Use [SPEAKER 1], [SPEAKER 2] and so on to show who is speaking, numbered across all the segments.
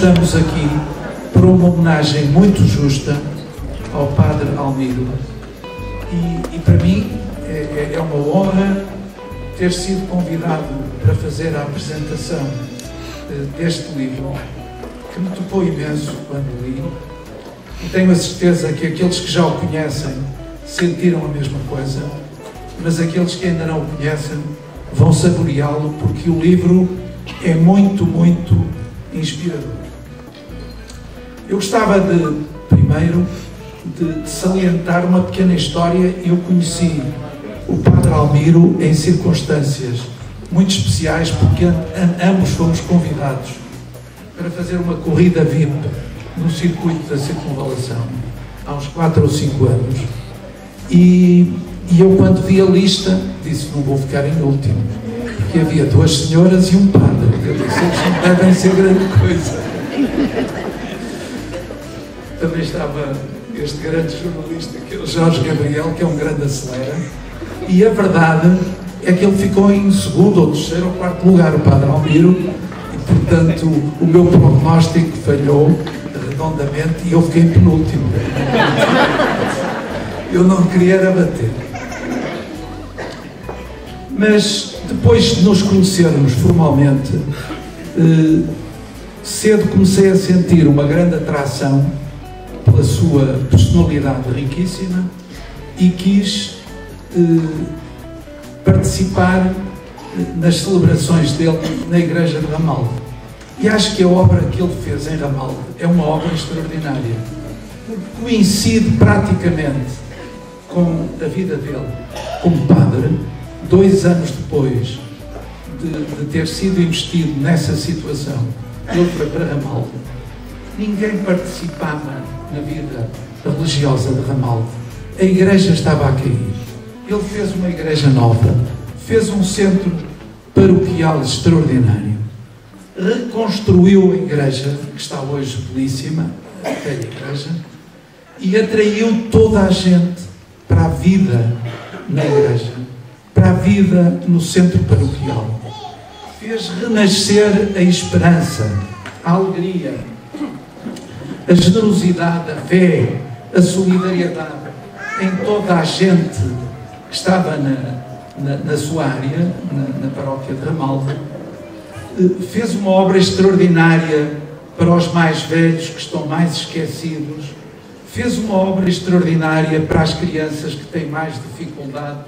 [SPEAKER 1] estamos aqui por uma homenagem muito justa ao Padre Almiro. E para mim é uma honra ter sido convidado para fazer a apresentação deste livro, que me tocou imenso quando li, e tenho a certeza que aqueles que já o conhecem sentiram a mesma coisa, mas aqueles que ainda não o conhecem vão saboreá-lo, porque o livro é muito, muito inspirador. Eu gostava primeiro de salientar uma pequena história. Eu conheci o Padre Almiro em circunstâncias muito especiais, porque ambos fomos convidados para fazer uma corrida VIP no circuito da circunvalação, há uns 4 ou 5 anos. E eu, quando vi a lista, disse: não vou ficar em último, porque havia 2 senhoras e um padre. Eu disse: eles não devem ser grande coisa. Também estava este grande jornalista, que é o Jorge Gabriel, que é um grande acelera, e a verdade é que ele ficou em 2º ou 3º ou 4º lugar, o Padre Almiro, e portanto o meu prognóstico falhou redondamente e eu fiquei em penúltimo. Eu não queria abater. Mas depois de nos conhecermos formalmente, cedo comecei a sentir uma grande atração pela sua personalidade riquíssima e quis participar nas celebrações dele na Igreja de Ramalde. E acho que a obra que ele fez em Ramalde é uma obra extraordinária, porque coincide praticamente com a vida dele como padre. 2 anos depois de ter sido investido nessa situação, ele foi para Ramalde. Ninguém participava na vida religiosa de Ramalde. A igreja estava a cair. Ele fez uma igreja nova, fez um centro paroquial extraordinário, reconstruiu a igreja, que está hoje belíssima, a velha igreja, e atraiu toda a gente para a vida na igreja, para a vida no centro paroquial. Fez renascer a esperança, a alegria, a generosidade, a fé, a solidariedade em toda a gente que estava na sua área, na paróquia de Ramalde. Fez uma obra extraordinária para os mais velhos que estão mais esquecidos. Fez uma obra extraordinária para as crianças que têm mais dificuldade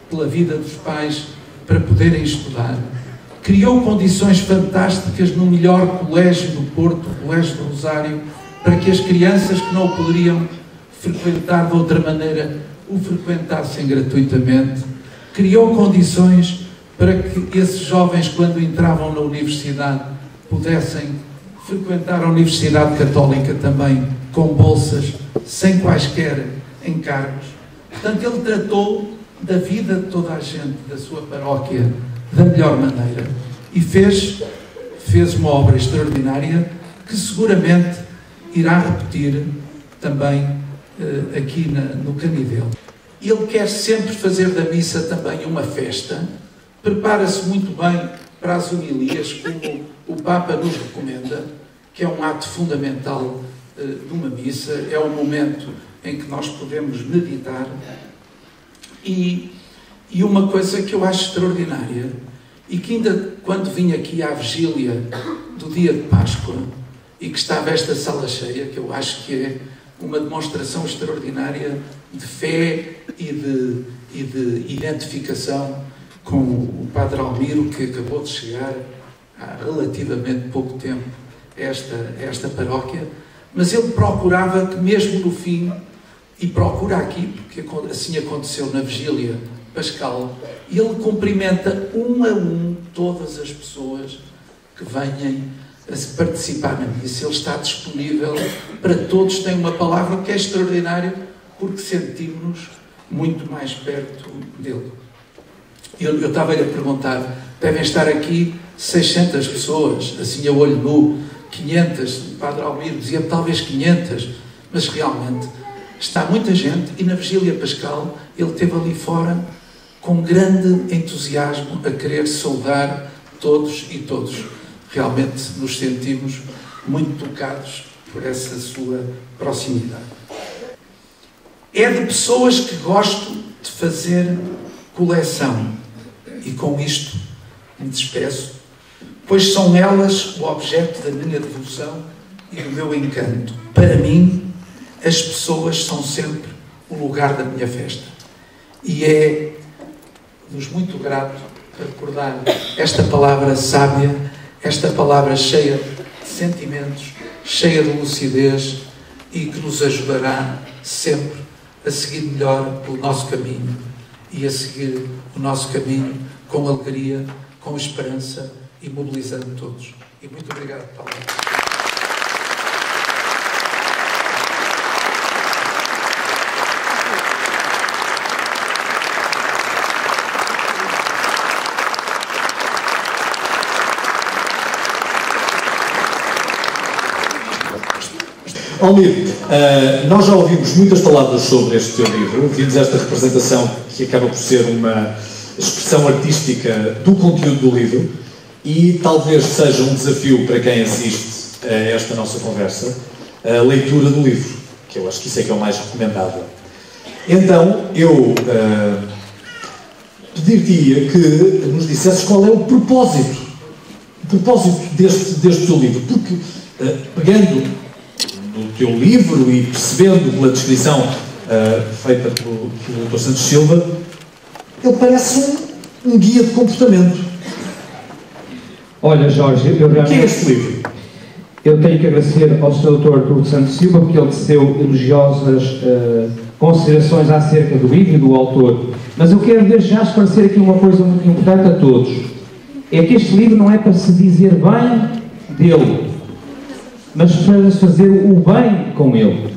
[SPEAKER 1] pela vida dos pais para poderem estudar. Criou condições fantásticas no melhor colégio do Porto, o Colégio do Rosário, para que as crianças que não o poderiam frequentar de outra maneira o frequentassem gratuitamente. Criou condições para que esses jovens, quando entravam na universidade, pudessem frequentar a Universidade Católica também com bolsas, sem quaisquer encargos. Portanto, ele tratou da vida de toda a gente da sua paróquia da melhor maneira e fez uma obra extraordinária que seguramente irá repetir também aqui no Canidelo. Ele quer sempre fazer da missa também uma festa, prepara-se muito bem para as homilias, como o Papa nos recomenda, que é um ato fundamental de uma missa, é um momento em que nós podemos meditar. E uma coisa que eu acho extraordinária, e que ainda quando vim aqui à vigília do dia de Páscoa, e que estava esta sala cheia, que eu acho que é uma demonstração extraordinária de fé e de identificação com o Padre Almiro, que acabou de chegar há relativamente pouco tempo a esta paróquia, mas ele procurava que mesmo no fim, e procura aqui, porque assim aconteceu na vigília pascal, ele cumprimenta um a um todas as pessoas que venham a participar na missa. Ele está disponível para todos, tem uma palavra que é extraordinária, porque sentimos-nos muito mais perto dele. Eu estava-lhe a perguntar, devem estar aqui 600 pessoas, assim a olho nu, 500, o Padre Almiro dizia talvez 500, mas realmente está muita gente, e na vigília pascal ele esteve ali fora com grande entusiasmo a querer saudar todos e todos. Realmente nos sentimos muito tocados por essa sua proximidade. É de pessoas que gosto de fazer coleção, e com isto me despeço, pois são elas o objeto da minha devoção e do meu encanto. Para mim, as pessoas são sempre o lugar da minha festa. E é-vos muito grato recordar esta palavra sábia, esta palavra cheia de sentimentos, cheia de lucidez e que nos ajudará sempre a seguir melhor pelo nosso caminho e a seguir o nosso caminho com alegria, com esperança e mobilizando todos. E muito obrigado, Paulo.
[SPEAKER 2] Almir, nós já ouvimos muitas palavras sobre este teu livro, vimos esta representação que acaba por ser uma expressão artística do conteúdo do livro e talvez seja um desafio para quem assiste a esta nossa conversa, a leitura do livro, que eu acho que isso é que é o mais recomendável. Então, eu pedir-te-ia que nos dissesses qual é o propósito deste teu livro, porque pegando no teu livro e percebendo pela descrição feita pelo Dr. Santos Silva, ele parece um guia de comportamento.
[SPEAKER 3] Olha, Jorge, eu realmente...
[SPEAKER 2] O que é este livro?
[SPEAKER 3] Eu tenho que agradecer ao Sr. Dr. Santos Silva porque ele teceu elogiosas considerações acerca do livro e do autor. Mas eu quero desde já esclarecer aqui uma coisa muito importante a todos. É que este livro não é para se dizer bem dele, mas para fazer o bem com ele.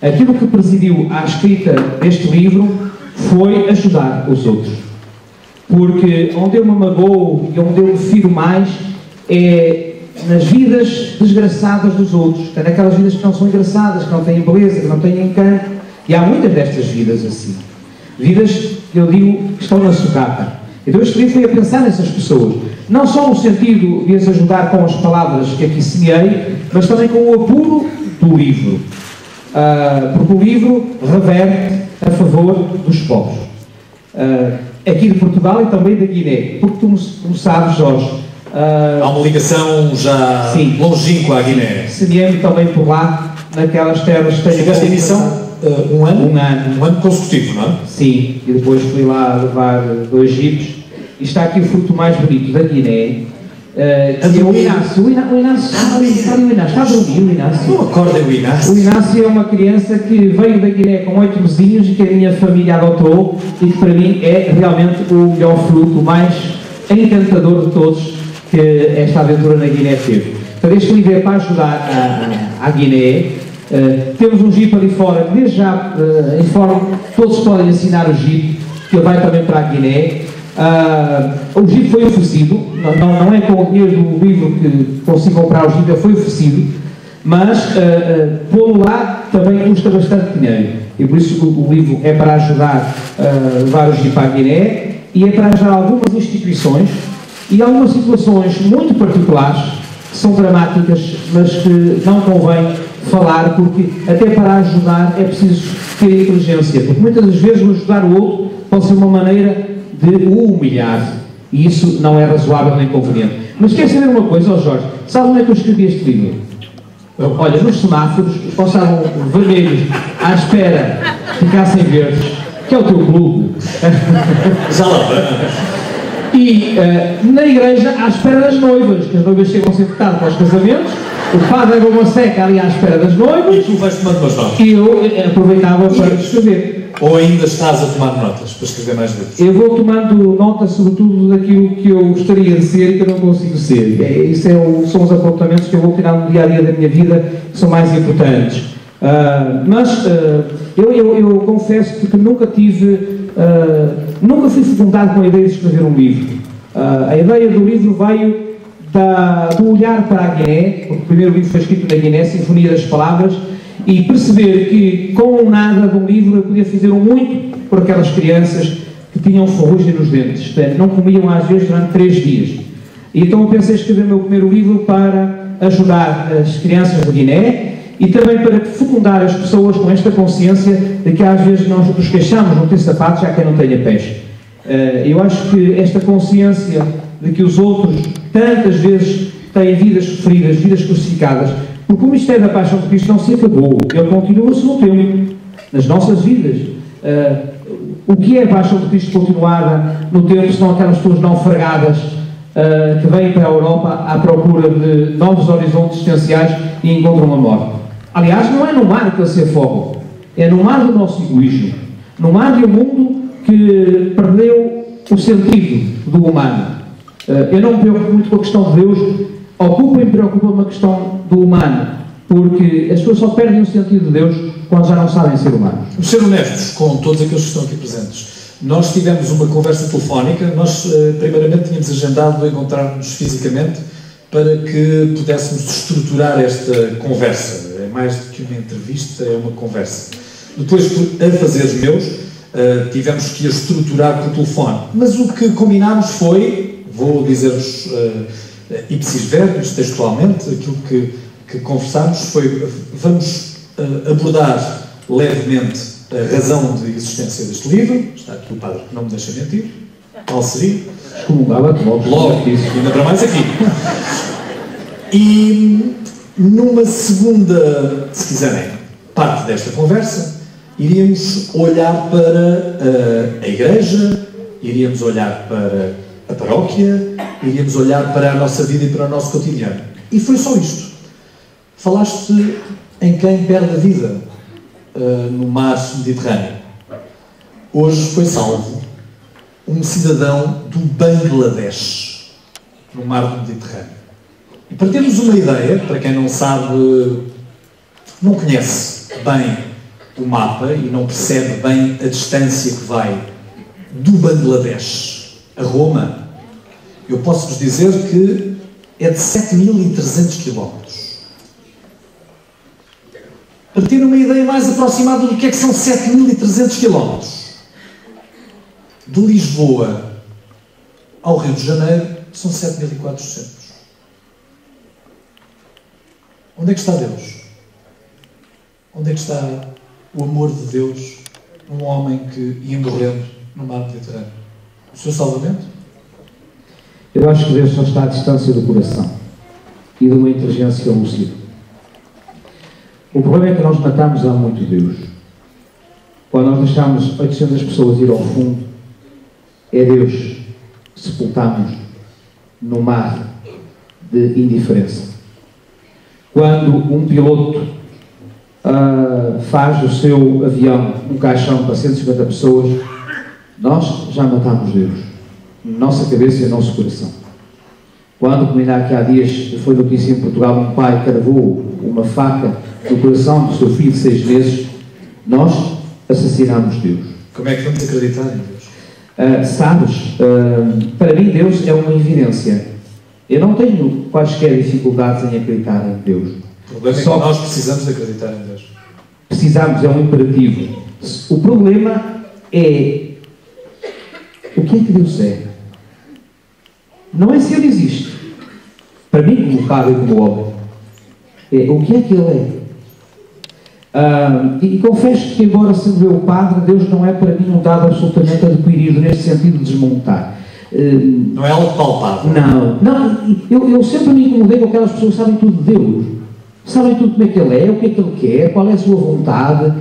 [SPEAKER 3] Aquilo que presidiu à escrita deste livro foi ajudar os outros. Porque onde eu me magoo e onde eu me firo mais é nas vidas desgraçadas dos outros, é naquelas vidas que não são engraçadas, que não têm beleza, que não têm encanto. E há muitas destas vidas assim. Vidas, que eu digo, que estão na sucata. Então este livro foi a pensar nessas pessoas. Não só no sentido de as ajudar com as palavras que aqui semeei, mas também com o apuro do livro. Porque o livro reverte a favor dos povos. Aqui de Portugal e também da Guiné. Porque tu sabes, Jorge...
[SPEAKER 2] há uma ligação já longínqua à Guiné.
[SPEAKER 3] Semeei-me também por lá, naquelas terras que têm...
[SPEAKER 2] Tiveste emissão um ano consecutivo, não é?
[SPEAKER 3] Sim, e depois fui lá levar 2 jipes. E está aqui o fruto mais bonito da Guiné. O Inácio. Está a dormir, o Inácio.
[SPEAKER 2] Não acorda o Inácio.
[SPEAKER 3] O Inácio é uma criança que veio da Guiné com 8 vizinhos e que a minha família adotou e que para mim é realmente o melhor fruto, o mais encantador de todos que esta aventura na Guiné teve. Então este livro é para ajudar a Guiné. Temos um jipe ali fora que desde já informo, todos podem assinar o jipe, que ele vai também para a Guiné. O jipe foi oferecido, não é com o dinheiro do livro que consigo comprar o jipe, ele foi oferecido, mas pô-lo lá também custa bastante dinheiro e por isso o livro é para ajudar a levar o jipe à Guiné e é para ajudar algumas instituições e algumas situações muito particulares que são dramáticas, mas que não convém falar, porque até para ajudar é preciso ter inteligência, porque muitas das vezes o ajudar o outro pode ser uma maneira de o humilhar, e isso não é razoável nem conveniente. Mas quer saber uma coisa, Jorge? Sabe onde é que eu escrevi este livro? Olha, nos semáforos, os quais estavam vermelhos à espera que ficassem verdes, que é o teu clube.
[SPEAKER 2] Já lá.
[SPEAKER 3] E na igreja, à espera das noivas, que as noivas chegam sempre tarde para os casamentos, o padre leva uma seca ali à espera das noivas.
[SPEAKER 2] E tu vais tomando umas notas?
[SPEAKER 3] E eu aproveitava para escrever.
[SPEAKER 2] Ou ainda estás a tomar notas para escrever mais vezes?
[SPEAKER 3] Eu vou tomando nota, sobretudo, daquilo que eu gostaria de ser e que eu não consigo ser. São os apontamentos que eu vou tirar no dia-a-dia da minha vida que são mais importantes. Eu confesso que nunca fui fecundado com a ideia de escrever um livro. A ideia do livro veio do olhar para a Guiné, porque o primeiro livro foi escrito na Guiné, Sinfonia das Palavras, e perceber que com nada de um livro eu podia fazer muito por aquelas crianças que tinham ferrugem nos dentes, não comiam às vezes durante 3 dias. E então eu pensei em escrever o meu primeiro livro para ajudar as crianças da Guiné e também para fecundar as pessoas com esta consciência de que às vezes nós nos queixamos não ter sapatos, já quem não tenha pés. Eu acho que esta consciência de que os outros tantas vezes têm vidas sofridas, vidas crucificadas, porque o mistério da paixão de Cristo não se acabou, ele continua-se no tempo, nas nossas vidas. O que é a paixão de Cristo continuada no tempo, senão aquelas pessoas naufragadas que vêm para a Europa à procura de novos horizontes existenciais e encontram a morte? Aliás, não é no mar que ele se afoga, é no mar do nosso egoísmo, no mar de um mundo que perdeu o sentido do humano. Eu não me preocupo muito com a questão de Deus, ocupa e preocupa-me a questão do humano, porque as pessoas só perdem o sentido de Deus quando já não sabem ser humanos.
[SPEAKER 2] Vamos ser honestos com todos aqueles que estão aqui presentes. Nós tivemos uma conversa telefónica, nós primeiramente tínhamos agendado encontrar-nos fisicamente para que pudéssemos estruturar esta conversa. É mais do que uma entrevista, é uma conversa. Depois, a fazeres meus, tivemos que a estruturar por telefone. Mas o que combinámos foi, vou dizer-vos ipsis verbis, textualmente, aquilo que conversámos foi, vamos abordar levemente a razão de existência deste livro. Está aqui o padre que não me deixa mentir. Qual seria?
[SPEAKER 3] Excomungava-te logo
[SPEAKER 2] isso, ainda para mais aqui. E numa segunda, se quiserem, parte desta conversa, iríamos olhar para a igreja, iríamos olhar para a paróquia, iríamos olhar para a nossa vida e para o nosso cotidiano. E foi só isto. Falaste em quem perde a vida no mar Mediterrâneo. Hoje foi salvo um cidadão do Bangladesh, no mar do Mediterrâneo. E para termos uma ideia, para quem não sabe, não conhece bem o mapa e não percebe bem a distância que vai do Bangladesh a Roma, eu posso-vos dizer que é de 7.300 km. Para ter uma ideia mais aproximada do que é que são 7.300 km. De Lisboa ao Rio de Janeiro são 7.400. Onde é que está Deus? Onde é que está o amor de Deus num homem que ia morrendo no mar Mediterrâneo? O seu salvamento?
[SPEAKER 3] Eu acho que Deus só está à distância do coração e de uma inteligência lúcida. O problema é que nós matamos há muito Deus. Quando nós deixamos 800 pessoas ir ao fundo, é Deus que sepultamos no mar de indiferença. Quando um piloto faz do seu avião um caixão para 150 pessoas, nós já matamos Deus. Na nossa cabeça e no nosso coração. Quando, como ainda aqui há dias, foi notícia em Portugal, um pai cravou uma faca no coração do seu filho de 6 meses, nós assassinamos Deus.
[SPEAKER 2] Como é que vamos acreditar em Deus?
[SPEAKER 3] Sabes, para mim Deus é uma evidência. Eu não tenho quaisquer dificuldades em acreditar em Deus.
[SPEAKER 2] O problema é que nós precisamos de acreditar em Deus.
[SPEAKER 3] Precisamos, é um imperativo. O problema é o que é que Deus é? Não é se Ele existe. Para mim, como padre e como homem, é o que é que Ele é? E confesso que, embora sendo eu padre, Deus não é para mim um dado absolutamente adquirido neste sentido de desmontar.
[SPEAKER 2] Não é algo palpável.
[SPEAKER 3] Não. Eu sempre me incomodei com aquelas pessoas que sabem tudo de Deus. Sabem tudo como é que Ele é, o que é que Ele quer, qual é a sua vontade.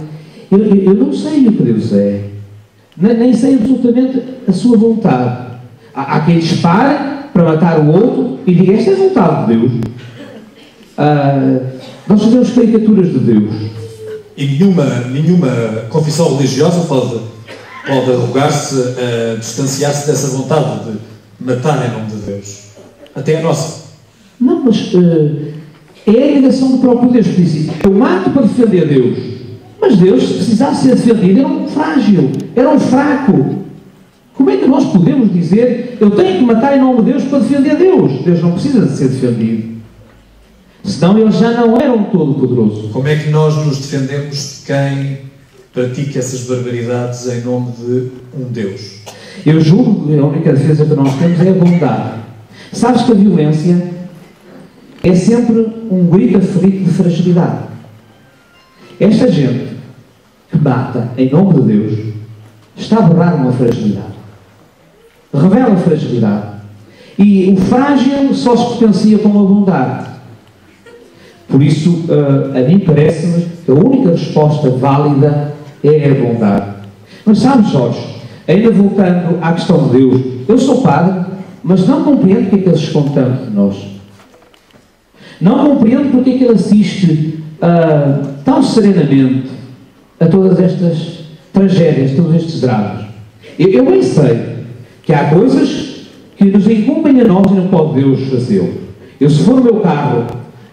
[SPEAKER 3] Eu não sei o que Deus é. Nem sei absolutamente a sua vontade. Há quem dispare para matar o outro e diga, esta é a vontade de Deus. Nós fazemos caricaturas de Deus.
[SPEAKER 2] E nenhuma confissão religiosa pode arrogar-se a distanciar-se dessa vontade de matar em nome de Deus. Até a nossa.
[SPEAKER 3] Não, mas é a negação do próprio Deus que diz, eu mato para defender Deus. Mas Deus, se precisasse ser defendido, era um frágil, era um fraco. Como é que nós podemos dizer, eu tenho que matar em nome de Deus para defender Deus? Deus não precisa de ser defendido. Senão ele já não era um todo-poderoso.
[SPEAKER 2] Como é que nós nos defendemos de quem pratica essas barbaridades em nome de um Deus?
[SPEAKER 3] Eu julgo que a única defesa que nós temos é a bondade. Sabes que a violência é sempre um grito aflito de fragilidade. Esta gente que mata em nome de Deus está a borrar uma fragilidade. Revela fragilidade. E o frágil só se potencia com a bondade. Por isso, a mim parece-me que a única resposta válida é a bondade. Mas sabe, Jorge, ainda voltando à questão de Deus, eu sou padre, mas não compreendo porque é que ele se esconde tanto de nós. Não compreendo porque é que ele assiste tão serenamente a todas estas tragédias, todos estes dramas. Eu bem sei que há coisas que nos incumbem a nós e não pode Deus fazê-lo. Eu, se for o meu carro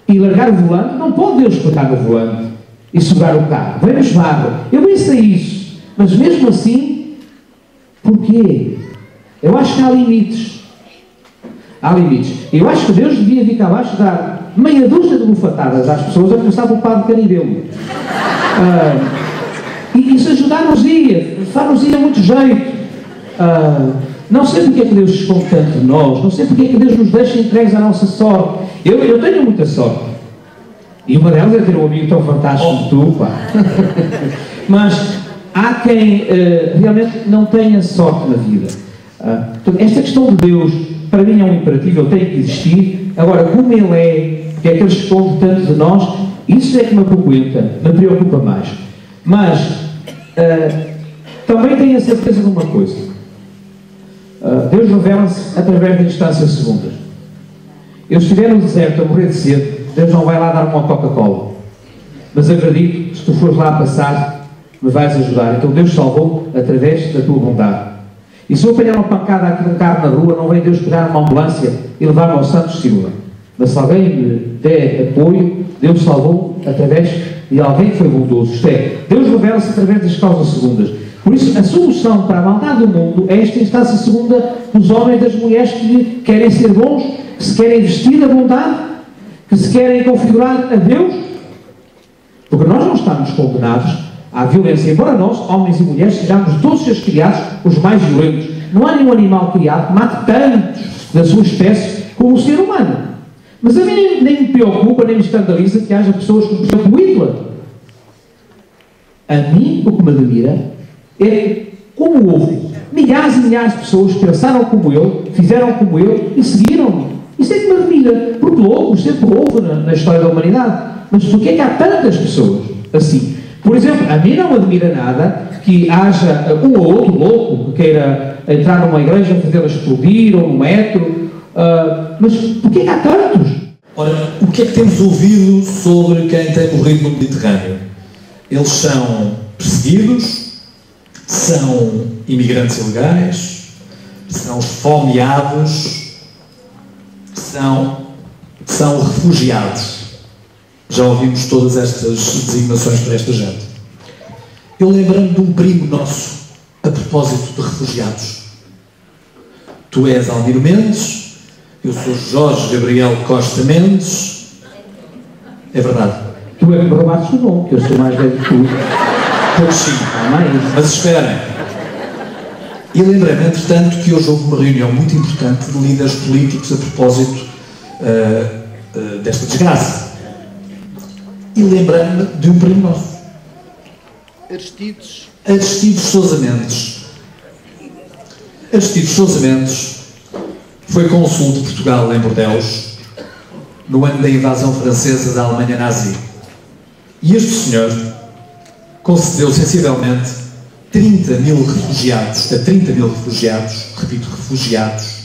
[SPEAKER 3] e largar o volante, não pode Deus pegar no volante e segurar o carro. Vem-nos barra. Eu bem sei isso. Mas mesmo assim, porquê? Eu acho que há limites. Há limites. Eu acho que Deus devia vir cá abaixo dar meia dúzia de bufatadas às pessoas a começar pelo padre Canideu. E isso ajudar-nos-ia. Far-nos-ia muito jeito. Não sei porque é que Deus se esconde tanto de nós. Não sei porque é que Deus nos deixa entregues à nossa sorte. Eu tenho muita sorte. E uma delas é ter um amigo tão fantástico como tu, pá. Mas há quem realmente não tenha sorte na vida. Esta questão de Deus, para mim, é um imperativo, ele tem que existir. Agora, como Ele é, porque é que Ele se esconde tanto de nós, isso é que me preocupa mais. Mas também tenho a certeza de uma coisa. Deus revela-se através da instância segunda. Eu estiver no deserto a morrer de sede, Deus não vai lá dar uma Coca-Cola. Mas acredito que se tu fores lá passar, me vais ajudar. Então Deus salvou através da tua bondade. E se eu apanhar uma pancada aqui num carro na rua, não vem Deus pegar uma ambulância e levar-me ao Santos Silva. Mas se alguém me der apoio, Deus salvou através de alguém que foi bondoso. Isto é, Deus revela-se através das causas segundas. Por isso, a solução para a maldade do mundo é esta instância segunda dos homens e das mulheres que querem ser bons, que se querem vestir da bondade, que se querem configurar a Deus. Porque nós não estamos condenados à violência, embora nós, homens e mulheres, sejamos todos seres criados os mais violentos. Não há nenhum animal criado que mate tantos da sua espécie como o ser humano. Mas a mim nem me preocupa, nem me escandaliza que haja pessoas como, por exemplo, Hitler. A mim, o que me admira é como houve milhares e milhares de pessoas que pensaram como ele, fizeram como ele e seguiram-me. Isso é que me admira, porque loucos sempre houve na história da humanidade. Mas porquê é que há tantas pessoas assim? Por exemplo, a mim não me admira nada que haja um ou outro louco que queira entrar numa igreja, fazê-la explodir, ou num metro. Mas porquê é que há tantos?
[SPEAKER 2] Ora, o que é que temos ouvido sobre quem tem morrido no Mediterrâneo? Eles são perseguidos, são imigrantes ilegais, são esfomeados, são refugiados. Já ouvimos todas estas designações para esta gente. Eu lembro-me de um primo nosso, a propósito de refugiados. Tu és Almiro Mendes, eu sou Jorge Gabriel Costa Mendes. É verdade.
[SPEAKER 3] Tu é que me roubaste o nome, que eu sou mais velho que tu.
[SPEAKER 2] Pois sim, mas esperem. E lembrei-me, entretanto, que hoje houve uma reunião muito importante de líderes políticos a propósito desta desgraça. E lembrei-me de um primo nosso, Aristides Sousa Mendes. Aristides Sousa Mendes foi cônsul de Portugal em Bordeaux no ano da invasão francesa da Alemanha nazi. E este senhor concedeu sensivelmente 30 mil refugiados, repito, refugiados,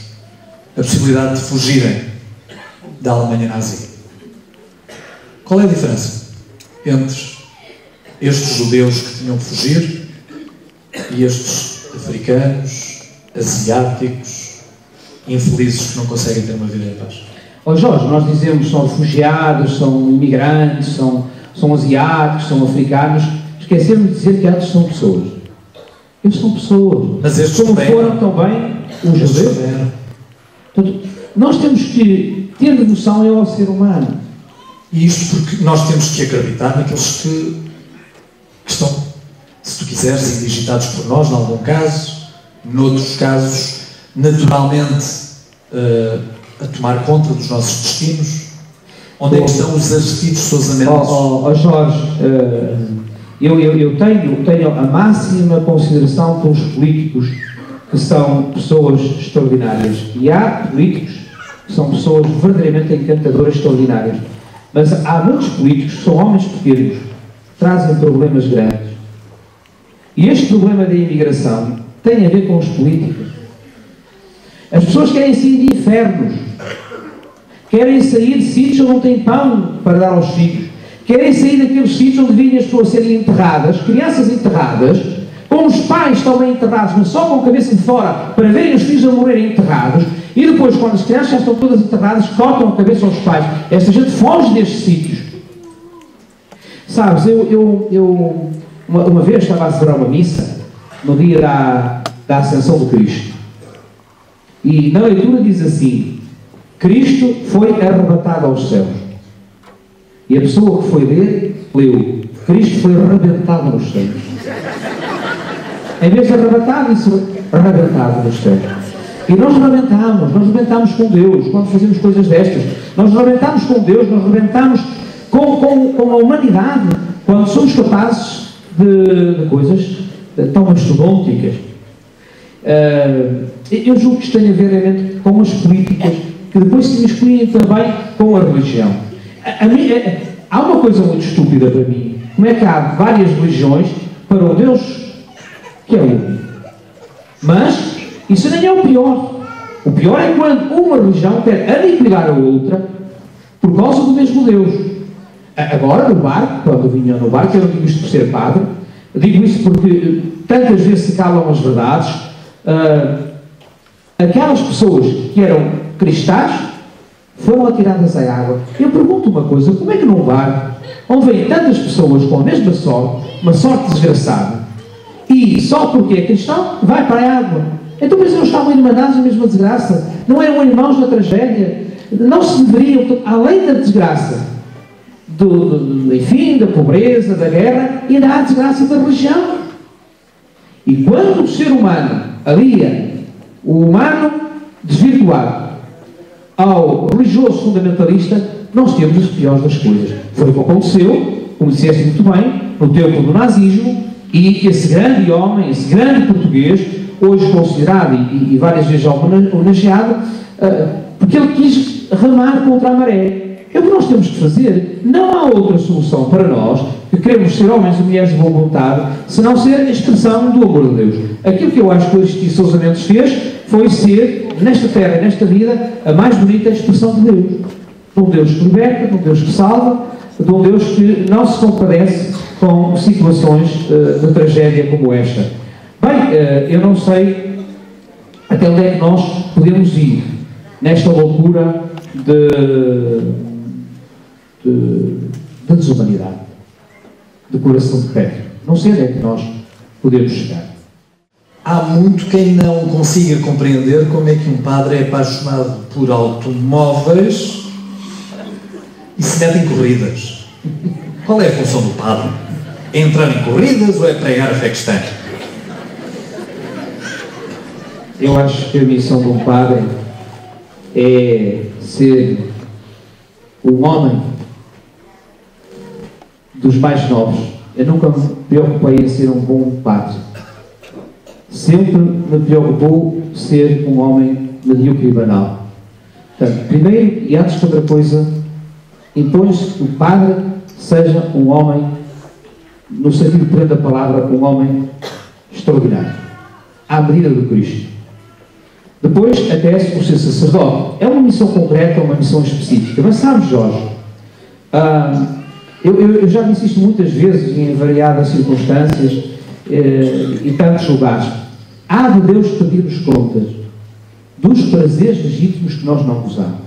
[SPEAKER 2] a possibilidade de fugirem da Alemanha nazi. Qual é a diferença entre estes judeus que tinham que fugir e estes africanos, asiáticos, infelizes que não conseguem ter uma vida em paz?
[SPEAKER 3] Oh Jorge, nós dizemos que são refugiados, são imigrantes, são asiáticos, são africanos. Esquecemos de dizer que antes são pessoas. Eles são pessoas.
[SPEAKER 2] Mas estes
[SPEAKER 3] como
[SPEAKER 2] também
[SPEAKER 3] foram também os judeus. Portanto, nós temos que ter devoção ao ser humano.
[SPEAKER 2] E isto porque nós temos que acreditar naqueles que estão, se tu quiseres, indigitados por nós, em algum caso, noutros casos, naturalmente a tomar conta dos nossos destinos. Onde é que estão os Aristides Sousa Mendes?
[SPEAKER 3] Jorge, eu tenho a máxima consideração pelos políticos que são pessoas extraordinárias. E há políticos que são pessoas verdadeiramente encantadoras, extraordinárias. Mas há muitos políticos que são homens pequenos, que trazem problemas grandes. E este problema da imigração tem a ver com os políticos. As pessoas querem sair de infernos. Querem sair de sítios onde não têm pão para dar aos filhos. Querem sair daqueles sítios onde vivem as pessoas serem enterradas, crianças enterradas, com os pais também enterrados, mas só com a cabeça de fora, para verem os filhos a morrerem enterrados, e depois, quando as crianças já estão todas enterradas, cortam a cabeça aos pais. Esta gente foge destes sítios. Sabes, eu uma vez estava a celebrar uma missa, no dia da Ascensão de Cristo. E na leitura diz assim: Cristo foi arrebatado aos céus. E a pessoa que foi ler, leu: Cristo foi arrebentado nos céus. Em vez de arrebatado, disse arrebentado nos céus. E nós rebentamos com Deus quando fazemos coisas destas. Nós rebentamos com Deus, nós rebentamos com a humanidade quando somos capazes de coisas tão mastodônticas. Eu julgo que isto tem a ver realmente com as políticas que depois se miscuem também com a religião. Há uma coisa muito estúpida para mim. Como é que há várias religiões para um Deus que é um? Mas isso nem é o pior. O pior é quando uma religião quer aniquilar a outra por causa do mesmo Deus. Agora, no barco, quando vinha no barco, eu não digo isto por ser padre, digo isso porque tantas vezes se calam as verdades. Aquelas pessoas que eram cristãs foram atiradas à água. Eu pergunto uma coisa: como é que num barco onde vêm tantas pessoas com a mesma sorte, uma sorte desgraçada, e só porque é cristão vai para a água? Então, mas eles estavam irmanados na mesma desgraça? Não eram irmãos na tragédia? Não se deveriam, além da desgraça enfim, da pobreza, da guerra, ainda há a desgraça da religião? E quando o ser humano alia o humano desvirtuado ao religioso fundamentalista, nós temos as piores das coisas. Foi o que aconteceu, como disseste muito bem, no tempo do nazismo, e esse grande homem, esse grande português, hoje considerado e várias vezes homenageado, porque ele quis remar contra a maré. É o que nós temos que fazer. Não há outra solução para nós, que queremos ser homens e mulheres de boa vontade, senão ser a expressão do amor de Deus. Aquilo que eu acho que o Aristides Sousa Mendes fez foi ser, nesta terra e nesta vida, a mais bonita expressão de Deus. De um Deus que liberta, de um Deus que salva, de um Deus que não se compadece com situações de tragédia como esta. Bem, eu não sei até onde é que nós podemos ir nesta loucura de desumanidade, de coração de pedra. Não sei onde é que nós podemos chegar.
[SPEAKER 2] Há muito quem não consiga compreender como é que um padre é apaixonado por automóveis e se mete em corridas. Qual é a função do padre? É entrar em corridas ou é pregar a fé cristã?
[SPEAKER 3] Eu acho que a missão de um padre é ser um homem dos mais novos. Eu nunca me preocupei em ser um bom padre. Sempre me preocupou ser um homem medíocre e banal. Portanto, primeiro e antes de outra coisa, impõe-se que o padre seja um homem, no sentido pleno da palavra, um homem extraordinário, à medida do Cristo. Depois, até o ser sacerdote. É uma missão concreta, uma missão específica. Mas sabes, Jorge, eu já disse isto muitas vezes, em variadas circunstâncias e tantos lugares. Há de Deus pedir-nos contas dos prazeres legítimos que nós não gozamos.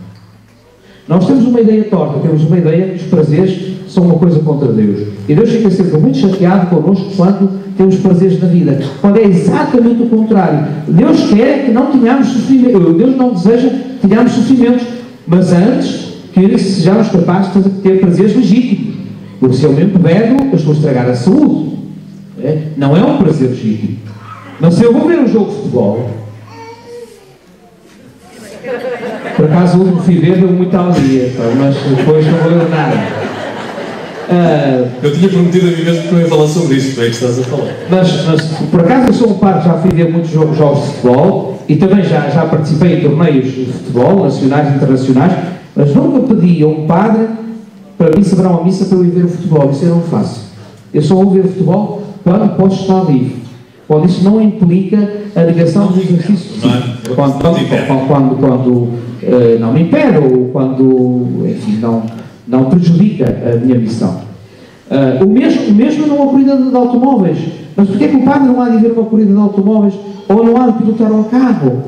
[SPEAKER 3] Nós temos uma ideia torta, temos uma ideia que os prazeres são uma coisa contra Deus. E Deus fica sempre muito chateado connosco quando temos prazeres na vida, quando é exatamente o contrário. Deus quer que não tenhamos sofrimento, Deus não deseja que tenhamos sofrimentos, mas antes que sejamos capazes de ter prazeres legítimos. Porque se eu mesmo bebo, eu estou a estragar a saúde. Não é um prazer legítimo. Mas se eu vou ver um jogo de futebol, para acaso o último fui ver deu muita alegria, mas depois não valeu nada.
[SPEAKER 2] Eu tinha prometido a mim mesmo que não ia falar sobre isto, é que estás a falar.
[SPEAKER 3] Mas por acaso eu sou um padre, já fui ver muitos jogos de futebol e também já participei em torneios de futebol, nacionais e internacionais, mas nunca pedi a um padre para mim celebrar uma missa para eu ir ver o futebol. Isso eu não faço. Eu só vou ver o futebol quando posso estar livre. Quando isso não implica a negação do exercício físico. Quando não me impede ou quando, enfim, não prejudica a minha missão. O mesmo numa corrida de automóveis. Mas porquê que o padre não há de ver uma corrida de automóveis ou não há de pilotar um carro?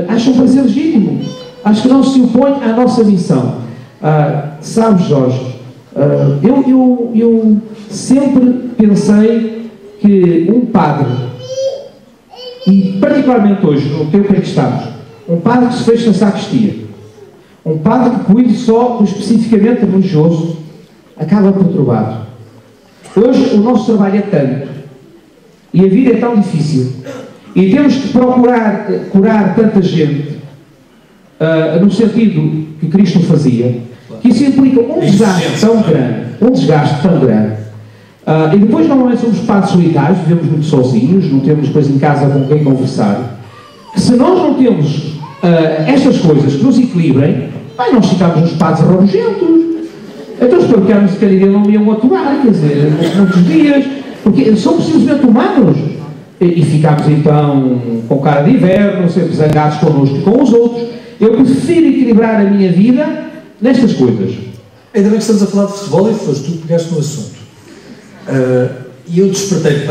[SPEAKER 3] Acho um prazer legítimo. Acho que não se opõe à nossa missão. Sabes, Jorge, eu sempre pensei que um padre, e particularmente hoje, no tempo em que estamos, um padre que se fecha na sacristia, um padre que cuide só do especificamente religioso, acaba perturbado. Hoje o nosso trabalho é tanto, e a vida é tão difícil, e temos que procurar curar tanta gente, no sentido que Cristo fazia, que isso implica um desgaste tão grande. E depois normalmente somos padres solitários, vivemos muito sozinhos, não temos depois em casa com quem conversar, que se nós não temos estas coisas que nos equilibrem, nós ficamos uns padres rabugentos. Então espero que a misericórdia não me iam aturar, quer dizer, muitos dias, porque somos simplesmente humanos. E ficamos então com cara de inverno, sempre zangados connosco e com os outros. Eu prefiro equilibrar a minha vida nestas coisas.
[SPEAKER 2] Ainda bem que estamos a falar de futebol e foste tu que pegaste no assunto. E eu despertei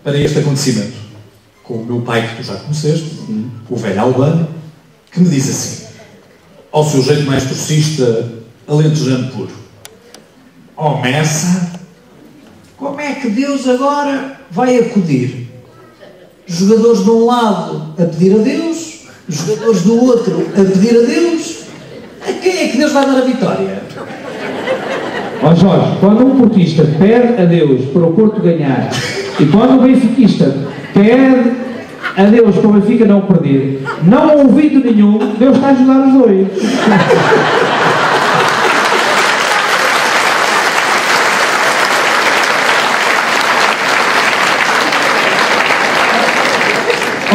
[SPEAKER 2] para este acontecimento com o meu pai, que tu já conheceste, o velho Albano, que me diz assim, ao seu jeito mais torcista, alentejano puro: ó Messa, como é que Deus agora vai acudir? Jogadores de um lado a pedir a Deus, jogadores do outro a pedir a Deus. A quem é que Deus vai dar a vitória?
[SPEAKER 3] Ó Jorge, quando um portista pede a Deus para o Porto ganhar e quando o benfiquista pede a Deus para o Benfica não perder, não ouvindo nenhum, Deus está a ajudar os dois.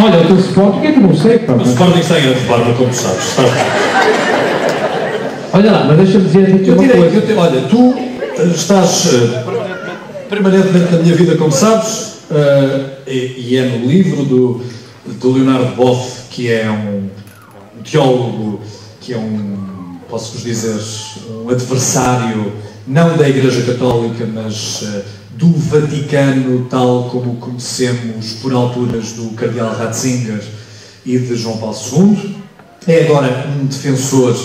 [SPEAKER 3] Olha, o teu Sporting é que não sei, pá.
[SPEAKER 2] O Sporting está em grande forma, como sabes.
[SPEAKER 3] Olha lá, mas deixa-me dizer-te uma coisa.
[SPEAKER 2] Olha, tu estás permanentemente na minha vida, como sabes, e é no livro do Leonardo Boff, que é um teólogo, que é posso-vos dizer, um adversário, não da Igreja Católica, mas do Vaticano, tal como o conhecemos por alturas do Cardeal Ratzinger e de João Paulo II. É agora um defensor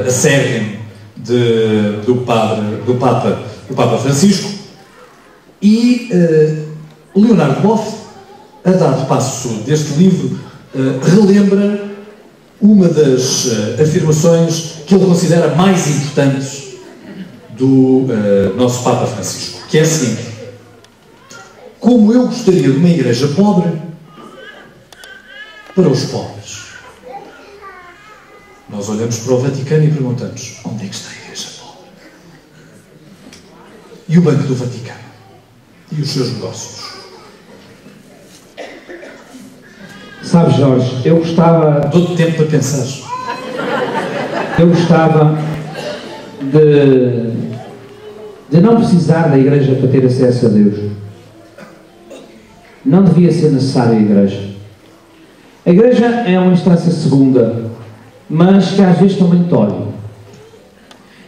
[SPEAKER 2] acérrimo do Papa Francisco, e Leonardo Boff, a dado passo deste livro, relembra uma das afirmações que ele considera mais importantes do nosso Papa Francisco, que é a seguinte: como eu gostaria de uma igreja pobre para os pobres. Nós olhamos para o Vaticano e perguntamos: onde é que está a igreja pobre? E o Banco do Vaticano? E os seus negócios?
[SPEAKER 3] Sabes, Jorge, eu gostava...
[SPEAKER 2] Dou-te tempo para pensar.
[SPEAKER 3] Eu gostava de não precisar da igreja para ter acesso a Deus. Não devia ser necessária a igreja. A igreja é uma instância segunda, mas que às vezes também torna.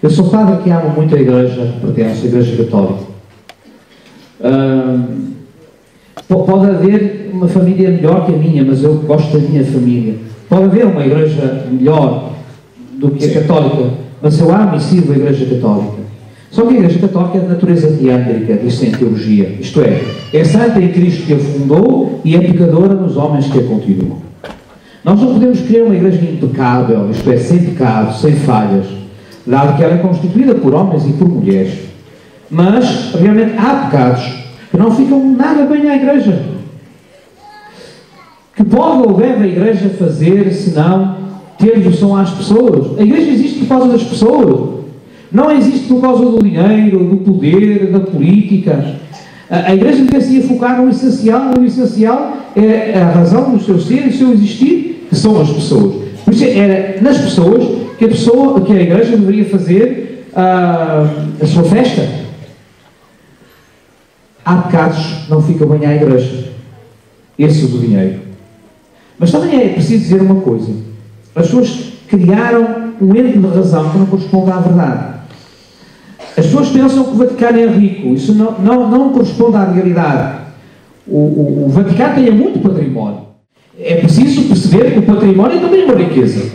[SPEAKER 3] Eu sou padre que ama muito a igreja, pertence à Igreja Católica. Pode haver uma família melhor que a minha, mas eu gosto da minha família. Pode haver uma igreja melhor do que a católica, mas eu amo e sirvo a Igreja Católica. Só que a Igreja Católica é de natureza teândrica, diz-se em teologia. Isto é santa em Cristo que a fundou e é pecadora nos homens que a continuam. Nós não podemos criar uma igreja impecável, isto é, sem pecado, sem falhas, dado que ela é constituída por homens e por mulheres. Mas, realmente, há pecados que não ficam nada bem à igreja. que pode ou deve a Igreja fazer senão ter devoção às pessoas? A Igreja existe por causa das pessoas. Não existe por causa do dinheiro, do poder, da política. A Igreja deve-se focar no essencial, e o essencial é a razão do seu ser e do seu existir, que são as pessoas. Por isso era nas pessoas que a Igreja deveria fazer a sua festa. Há pecados, não fica bem à Igreja. Esse é o do dinheiro. Mas também é preciso dizer uma coisa. As pessoas criaram um ente de razão que não corresponde à verdade. As pessoas pensam que o Vaticano é rico. Isso não corresponde à realidade. O Vaticano tem muito património. É preciso perceber que o património é também uma riqueza.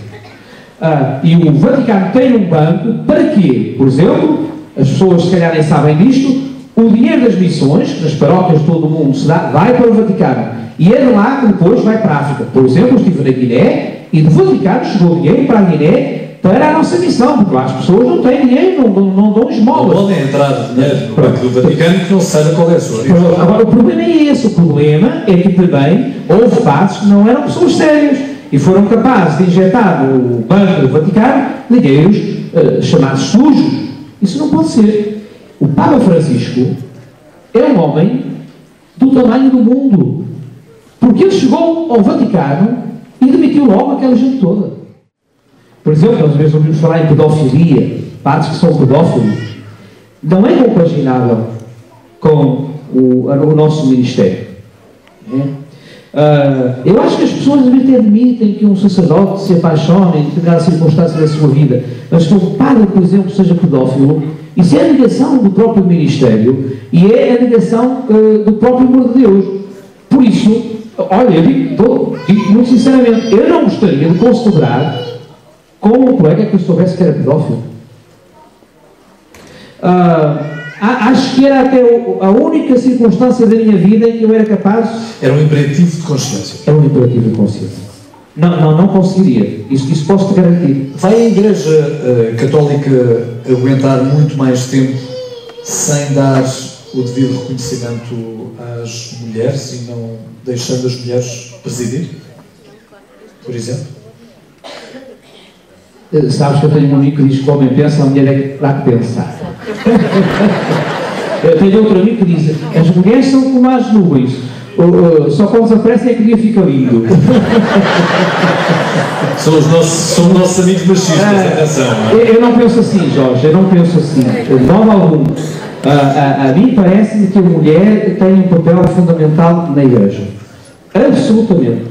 [SPEAKER 3] E o Vaticano tem um banco para quê? Por exemplo, as pessoas se calhar nem sabem disto, o dinheiro das missões, que nas paróquias de todo o mundo se dá, vai para o Vaticano. E é de lá que depois vai para a África. Por exemplo, eu estive na Guiné e do Vaticano chegou dinheiro para a Guiné para a nossa missão, porque lá as pessoas não têm dinheiro, não dão esmolas.
[SPEAKER 2] Não podem entrar dinheiro no Banco do Vaticano que não saiba qual é a sua origem.
[SPEAKER 3] Agora, o problema é esse. O problema é que também houve padres que não eram pessoas sérias e foram capazes de injetar no Banco do Vaticano dinheiros chamados sujos. Isso não pode ser. O Papa Francisco é um homem do tamanho do mundo, porque ele chegou ao Vaticano e demitiu logo aquela gente toda. Por exemplo, às vezes ouvimos falar em pedofilia, padres que são pedófilos. Não é compaginável com o nosso ministério. Eu acho que as pessoas até admitem que um sacerdote se apaixone em determinada circunstância da sua vida, mas que um padre, por exemplo, seja pedófilo, isso é a negação do próprio ministério e é a negação do próprio amor de Deus. Por isso, olha, eu digo muito sinceramente, eu não gostaria de considerar com um colega que eu soubesse que era pedófilo. Acho que era até a única circunstância da minha vida em que eu era capaz...
[SPEAKER 2] Era um imperativo de consciência.
[SPEAKER 3] Era um imperativo de consciência. Não conseguiria. Isso posso-te garantir.
[SPEAKER 2] Vai a Igreja Católica aguentar muito mais tempo sem dar o devido reconhecimento às mulheres e não deixando as mulheres presidir? Por exemplo?
[SPEAKER 3] Sabes que eu tenho um amigo que diz que o homem pensa, a mulher é que terá que pensar. Eu tenho outro amigo que diz: as mulheres são como as nuvens, só quando desaparecem é que o dia fica lindo.
[SPEAKER 2] São os nossos amigos machistas, atenção.
[SPEAKER 3] Eu não penso assim, Jorge, eu não penso assim, de modo algum. A mim parece-me que a mulher tem um papel fundamental na Igreja. Absolutamente.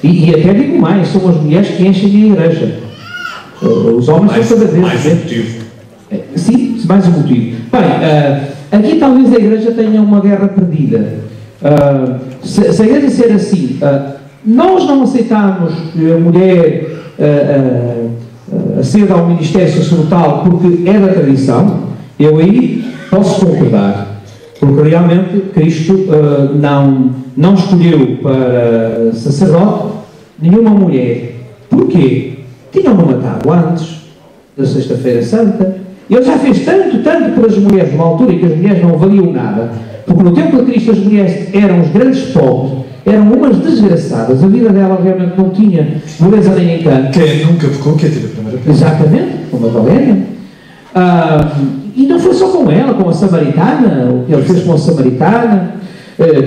[SPEAKER 3] E até digo mais, são as mulheres que enchem a Igreja. Os homens são cada vez
[SPEAKER 2] mais um motivo.
[SPEAKER 3] Sim, mais um motivo. Bem, aqui talvez a Igreja tenha uma guerra perdida. Se a Igreja ser assim, nós não aceitamos que a mulher aceda ao ministério sacerdotal porque é da tradição. Eu aí posso concordar, porque realmente Cristo não escolheu para sacerdote nenhuma mulher. Porquê? Tinham-no matado antes da Sexta-feira Santa. Ele já fez tanto pelas mulheres numa altura em que as mulheres não valiam nada, porque no tempo de Cristo as mulheres eram os grandes pobres, eram umas desgraçadas, a vida dela realmente não tinha beleza nem encanto.
[SPEAKER 2] Quem nunca pecou, quem teve a primeira vez?
[SPEAKER 3] Exatamente, como a Valéria. E não foi só com ela, com a Samaritana, o que ele fez com a Samaritana,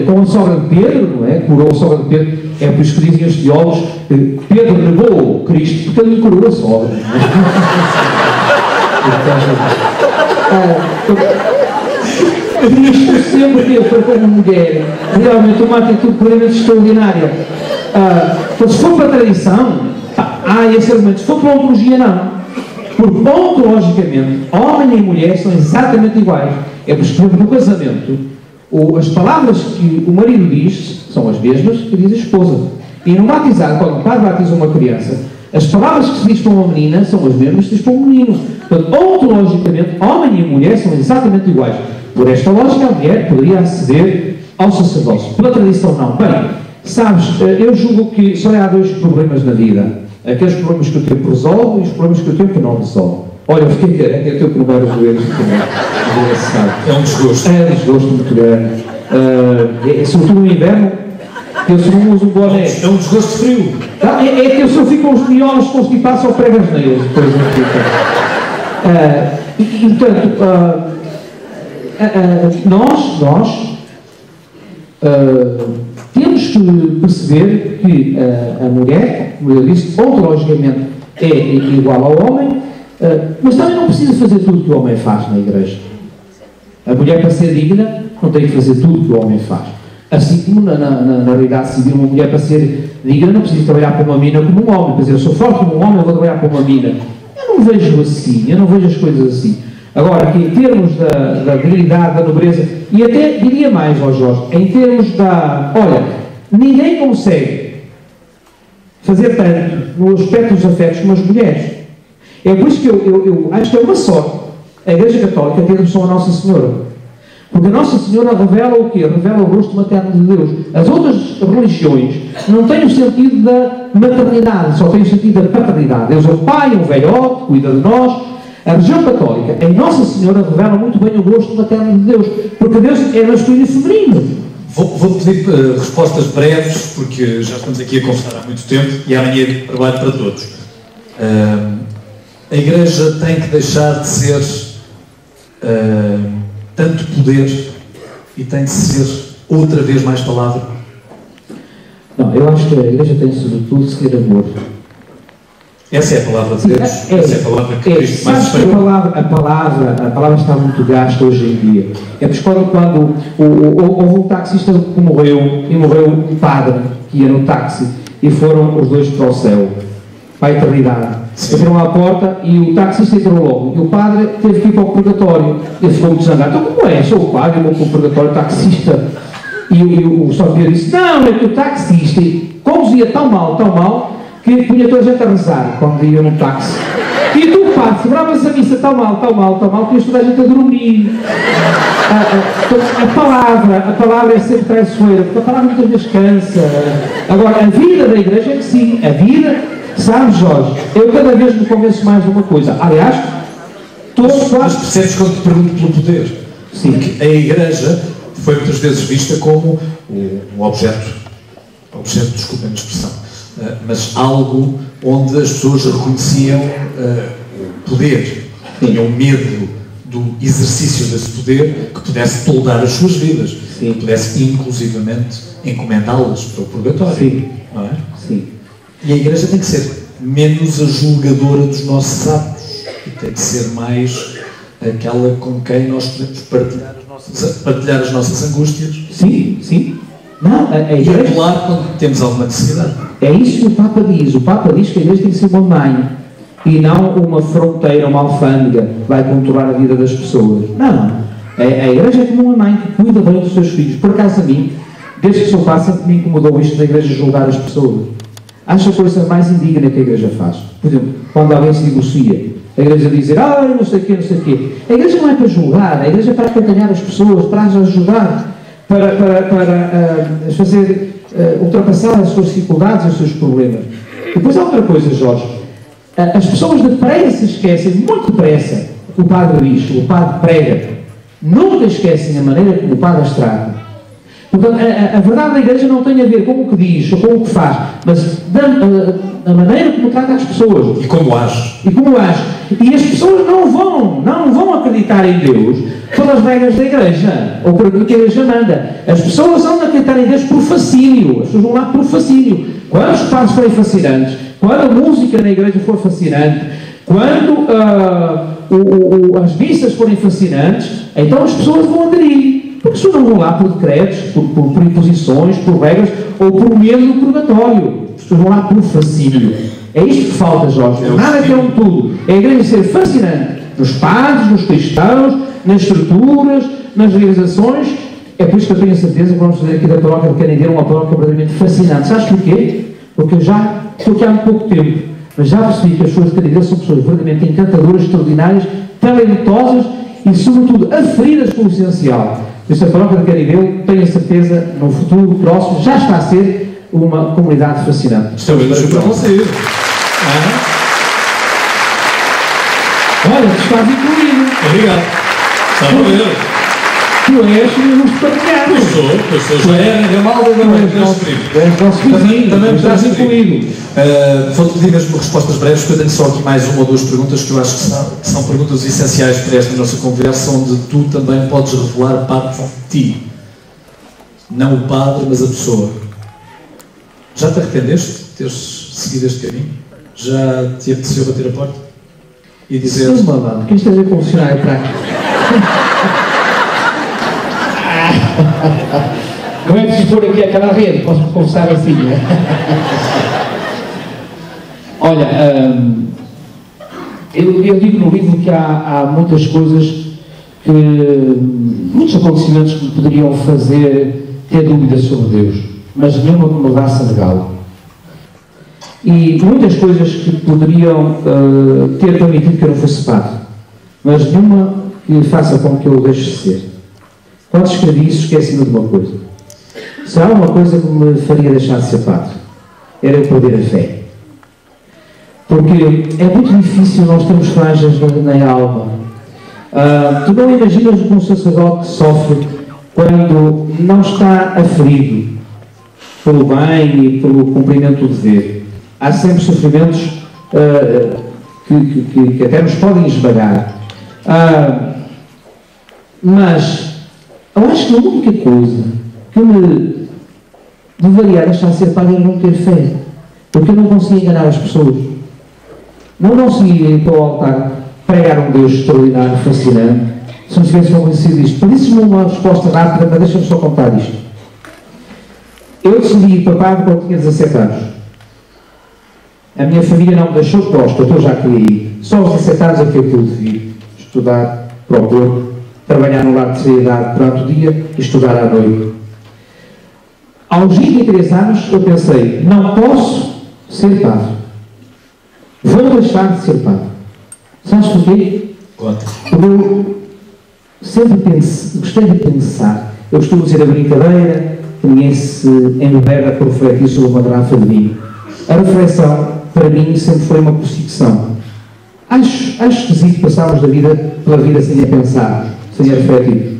[SPEAKER 3] com a sogra de Pedro, não é? Curou a sogra de Pedro. É por isso que dizem os teólogos que Pedro negou Cristo porque ele lhe curou a sogra. Cristo sempre teve para com uma mulher realmente uma atitude plenamente extraordinária. Então, se for para a tradição, há esse argumento. Se for para a ontologia, não. Porque ontologicamente, homem e mulher são exatamente iguais. É por isso que no casamento, as palavras que o marido diz são as mesmas que diz a esposa. E no batizado, quando o pai batiza uma criança, as palavras que se diz para uma menina são as mesmas que se diz para um menino. Portanto, ontologicamente, homem e mulher são exatamente iguais. Por esta lógica, a mulher poderia aceder ao sacerdócio. Pela tradição, não. Bem, sabes, eu julgo que só há dois problemas na vida. Aqueles problemas que o tempo resolve e os problemas que o tempo não resolve. Olha, eu fiquei careca, eu tenho que levar os joelhos também.
[SPEAKER 2] É um desgosto.
[SPEAKER 3] É um desgosto muito grande. Sobretudo no inverno, Eu se não uso um boné...
[SPEAKER 2] É um desgosto frio.
[SPEAKER 3] É que eu só fico com os miolos constipados ou prego as neiras, depois não fica. E portanto, nós temos que perceber que a mulher, como eu disse, ontologicamente é igual ao homem, mas também não precisa fazer tudo que o homem faz na igreja. A mulher, para ser digna, não tem que fazer tudo que o homem faz. Assim como na realidade civil, uma mulher, para ser digna, não precisa trabalhar para uma mina como um homem. Quer dizer, eu sou forte como um homem, eu vou trabalhar para uma mina. Eu não vejo assim, eu não vejo as coisas assim. Agora, que em termos da dignidade, da nobreza, e até diria mais, ó Jorge, em termos da... Olha, ninguém consegue fazer tanto no aspecto dos afetos como as mulheres. É por isso que eu acho que é uma sorte a Igreja Católica ter noção a Nossa Senhora. Porque a Nossa Senhora revela o quê? Revela o rosto materno de Deus. As outras religiões não têm o sentido da maternidade, só têm o sentido da paternidade. Deus é o Pai, um velhote, cuida de nós. A religião católica, em Nossa Senhora, revela muito bem o rosto materno de Deus, porque Deus é masculino e feminino.
[SPEAKER 2] Vou pedir respostas breves, porque já estamos aqui a conversar há muito tempo e amanhã é trabalho para todos. A Igreja tem que deixar de ser tanto poder e tem de ser outra vez mais palavra?
[SPEAKER 3] Não, eu acho que a Igreja tem sobretudo de ser amor.
[SPEAKER 2] Essa é a palavra de Deus? Essa é a palavra que Cristo mais
[SPEAKER 3] espalhou? A palavra está muito gasta hoje em dia. É por isso quando houve um taxista que morreu, e morreu um padre que ia no táxi, e foram os dois para o céu, para a eternidade. Entraram à porta e o taxista entrou logo. E o padre teve que ir para o purgatório. Ele ficou muito zangado. Então, como é? Sou o padre, eu vou para o purgatório, taxista. E o sócio disse: não, é que o taxista conduzia tão mal, que punha toda a gente a rezar quando ia no táxi. E tu, padre, celebravas a missa tão mal, que toda a gente a dormir. A palavra é sempre traiçoeira, porque a palavra muitas vezes cansa. Agora, a vida da igreja é que sim, a vida, sabe, Jorge, eu cada vez me convenço mais de uma coisa. Aliás,
[SPEAKER 2] mas percebes quando te pergunto pelo poder?
[SPEAKER 3] Sim.
[SPEAKER 2] Porque a igreja foi muitas vezes vista como um objeto, desculpem a expressão, mas algo onde as pessoas reconheciam o poder, tinham medo do exercício desse poder que pudesse toldar as suas vidas, que pudesse inclusivamente encomendá-las para o purgatório.
[SPEAKER 3] Sim.
[SPEAKER 2] Não é?
[SPEAKER 3] Sim.
[SPEAKER 2] E a igreja tem que ser menos a julgadora dos nossos atos e tem que ser mais aquela com quem nós podemos partilhar as nossas angústias.
[SPEAKER 3] Sim, sim. Não, a igreja...
[SPEAKER 2] E apelar quando temos alguma necessidade.
[SPEAKER 3] É isso que o Papa diz. O Papa diz que a igreja tem que ser uma mãe e não uma fronteira, uma alfândega que vai controlar a vida das pessoas. Não. A igreja é como uma mãe que cuida bem dos seus filhos. Por acaso a mim, desde que sou pai, sempre me incomodou isto da igreja julgar as pessoas. Acho a coisa mais indigna que a igreja faz. Por exemplo, quando alguém se divorcia, a igreja diz, não sei o quê, não sei o quê. A igreja não é para julgar, a igreja é para acompanhar as pessoas, para as ajudar, para fazer ultrapassar as suas dificuldades e os seus problemas. Depois há outra coisa, Jorge. As pessoas depressa esquecem, muito depressa, o que o padre diz, o padre prega. Nunca esquecem a maneira como o padre as trata. Portanto, a verdade da igreja não tem a ver com o que diz ou com o que faz, mas a maneira como trata as pessoas.
[SPEAKER 2] E como age.
[SPEAKER 3] E as pessoas não vão acreditar em Deus pelas regras da igreja, ou por aquilo que a igreja manda. As pessoas vão acreditar em Deus por fascínio. As pessoas vão lá por fascínio. Quando os padres forem fascinantes, quando a música na igreja for fascinante, quando as missas forem fascinantes, então as pessoas vão aderir. Porque as pessoas não vão lá por decretos, por imposições, por regras, ou por medo do purgatório. As pessoas vão lá por fascínio. É isto que falta, Jorge. Nada que é um tudo. É a igreja ser fascinante. Nos padres, nos cristãos, nas estruturas, nas realizações. É por isso que eu tenho a certeza que vamos fazer aqui da paróquia de Canideiro uma paróquia verdadeiramente fascinante. Sabes porquê? Porque eu já estou aqui há muito pouco tempo, mas já percebi que as pessoas de Canideiro são pessoas verdadeiramente encantadoras, extraordinárias, talentosas e, sobretudo, aferidas pelo essencial. Por isso, a paróquia de Canideiro, tenho a certeza, no futuro próximo, já está a ser uma comunidade fascinante.
[SPEAKER 2] Estou bem, deixa para você.
[SPEAKER 3] Olha, tu estás incluído.
[SPEAKER 2] Obrigado. Está a ver.
[SPEAKER 3] Tu és um supermercado.
[SPEAKER 2] Eu sou.
[SPEAKER 3] Tu és Ramalda, não és nosso vizinho. Também estás incluído.
[SPEAKER 2] Vou-te pedir mesmo respostas breves, porque eu tenho só aqui mais uma ou duas perguntas que eu acho que são perguntas essenciais para esta nossa conversa, onde tu também podes revelar parte de ti. Não o padre, mas a pessoa. Já te arrependeste de teres seguido este caminho? Já te apeteceu bater a porta? E dizer...
[SPEAKER 3] Sim, mamãe, que isto é ver como funcionário para aqui. Não é preciso pôr aqui aquela rede, posso confessar assim, não é? Olha, eu digo no livro que há muitas coisas que... muitos acontecimentos que me poderiam fazer ter dúvidas sobre Deus, mas nenhuma que me levasse a negá-lo. E muitas coisas que poderiam ter permitido que eu não fosse padre, mas nenhuma que faça com que eu o deixe de ser. Quando escrevi isso, esqueci-me de uma coisa. Se há uma coisa que me faria deixar de ser padre, era eu perder a fé. Porque é muito difícil nós termos frágeis na alma. Tu não imaginas o que um sacerdote sofre quando não está aferido pelo bem e pelo cumprimento do dever. Há sempre sofrimentos que até nos podem esmagar. Mas eu acho que a única coisa que me deveria deixar de ser padre era não ter fé. Porque eu não conseguia enganar as pessoas. Não conseguia ir para o altar pregar um Deus extraordinário, fascinante, se não tivesse convencido disto. Para isso, uma resposta rápida, mas deixa-me só contar isto. Eu decidi ir para padre quando tinha 17 anos. A minha família não me deixou posto, eu já queria ir. Só aos 17 anos é que eu pude vir estudar para o Porto, trabalhar no lar de seriedade durante o dia e estudar à noite. Aos 23 anos eu pensei, não posso ser padre. Vou deixar de ser padre. Sabes porquê?
[SPEAKER 2] Conta.
[SPEAKER 3] Porque eu sempre gostei de pensar. Eu costumo dizer a brincadeira que ninguém se embebeda por refletir sobre uma garrafa de vinho. A reflexão, para mim, sempre foi uma perseguição. Acho esquisito passarmos pela vida sem a pensar, sem a refletir.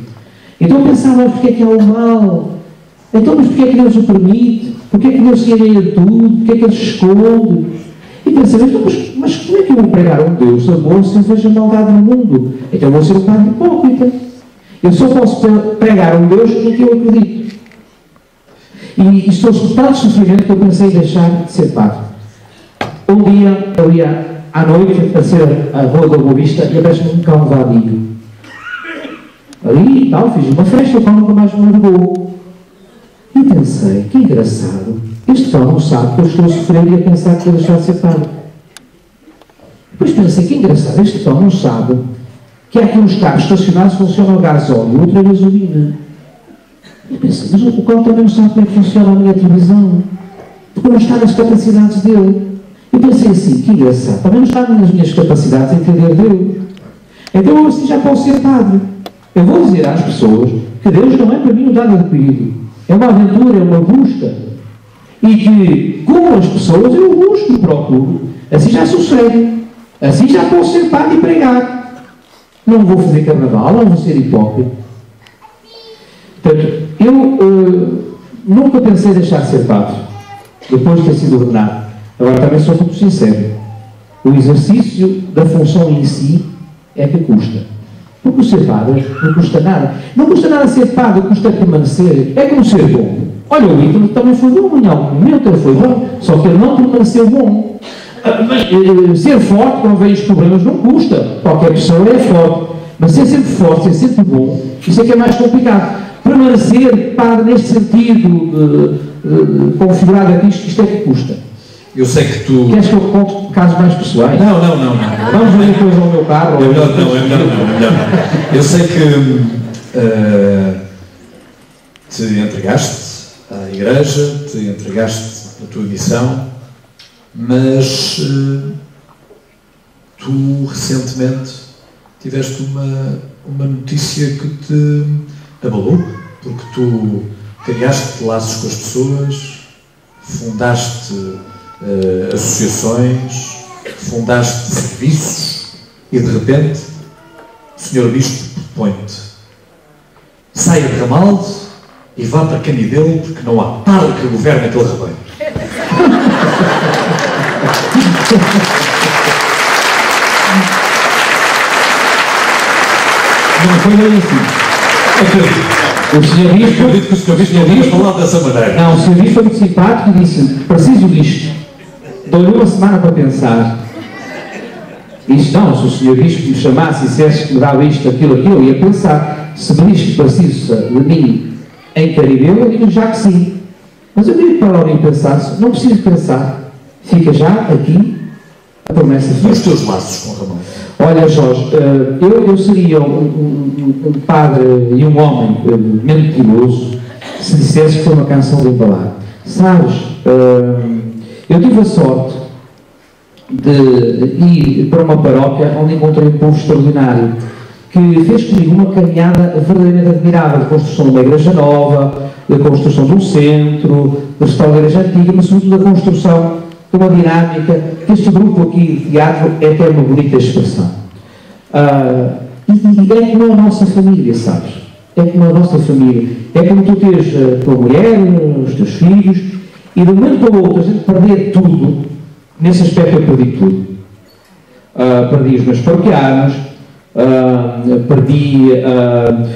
[SPEAKER 3] Então eu pensava, mas porquê é que há o mal? Então, mas porquê é que Deus o permite? Porquê é que Deus se alheia tudo? Porquê é que Ele se esconde? E pensei, então, mas como é que eu vou pregar a um Deus amor se eu vejo maldade no mundo? Então eu vou ser um padre hipócrita. Eu só posso pregar a um Deus em que eu acredito. E estou de tanto sofrimento que eu pensei em deixar de ser padre. Um dia eu ia à noite a ser a Rua da Boa Vista e aparece-me um cão vadio. Ali e tal, fiz uma festa, o cão nunca mais me largou. E pensei, que engraçado. Este cão não sabe que eu estou a sofrer e a pensar que vou deixar de ser padre. Depois pensei, que engraçado. Este cão não sabe que há aqui uns carros estacionados que funcionam a gás óleo e outra a gasolina. E pensei, mas o cão também não sabe como é que funciona a minha televisão. Porque não está nas capacidades dele. Eu pensei assim, que engraçado. Também não está nas minhas capacidades de entender Deus. Então eu assim já posso ser padre. Eu vou dizer às pessoas que Deus não é para mim um dado adquirido. É uma aventura, é uma busca. E que, como as pessoas, eu busco e procuro. Assim já sucede. Assim já posso ser padre e pregar. Não vou fazer carnaval, não vou ser hipócrita. Portanto, eu nunca pensei deixar de ser padre, depois de ter sido ordenado. Agora também sou muito sincero. O exercício da função em si é que custa. Porque o ser padre não custa nada. Não custa nada ser padre, custa permanecer. É como ser bom. Olha, o Hitler também foi bom, em algum momento ele foi bom, só que ele não permaneceu bom. Mas ser forte quando vem os problemas não custa. Qualquer pessoa é forte. Mas ser sempre forte, ser sempre bom, isso é que é mais complicado. Permanecer padre neste sentido configurado aqui, isto é que custa.
[SPEAKER 2] Eu sei que tu...
[SPEAKER 3] Queres que eu conte casos mais pessoais?
[SPEAKER 2] Não.
[SPEAKER 3] Vamos ver depois ao meu carro.
[SPEAKER 2] É melhor não. Eu sei que te entregaste à igreja, te entregaste à tua missão, mas tu recentemente tiveste uma notícia que te abalou, porque tu criaste laços com as pessoas, fundaste associações, fundaste serviços e de repente o Sr. Bispo põe-te. saia de Ramalde e vá para Canidelo, porque não há padre que governe aquele rebanho.
[SPEAKER 3] Não foi bem assim. O Sr. Bispo...
[SPEAKER 2] Acredito que o Sr. Bispo não tinha falado dessa maneira.
[SPEAKER 3] Não, o Sr. Bispo foi muito simpático e disse: preciso disto. Dou-lhe uma semana para pensar. Isto não, se o Sr. Bispo me chamasse e dissesse que me dava isto, aquilo, eu ia pensar. Se me diz que precisa de mim em Caribeu, eu digo já que sim. Mas eu digo para alguém pensar, não preciso pensar. Fica já aqui a promessa feita.
[SPEAKER 2] E os teus laços com Ramon?
[SPEAKER 3] Olha, Jorge, eu seria um padre e um homem mentiroso se dissesse que foi uma canção de embalar. Sabes, eu tive a sorte de ir para uma paróquia onde encontrei um povo extraordinário que fez comigo uma caminhada verdadeiramente admirável de construção de uma igreja nova, da construção de um centro, de restaurar a igreja antiga, mas sobretudo da construção de uma dinâmica, que este grupo aqui de teatro é até uma bonita expressão. E é como a nossa família, sabes? É como a nossa família. É como tu tens a tua mulher, os teus filhos, e de um momento para o outro a gente perder tudo. Nesse aspecto eu perdi tudo. Perdi os meus paroquianos, perdi a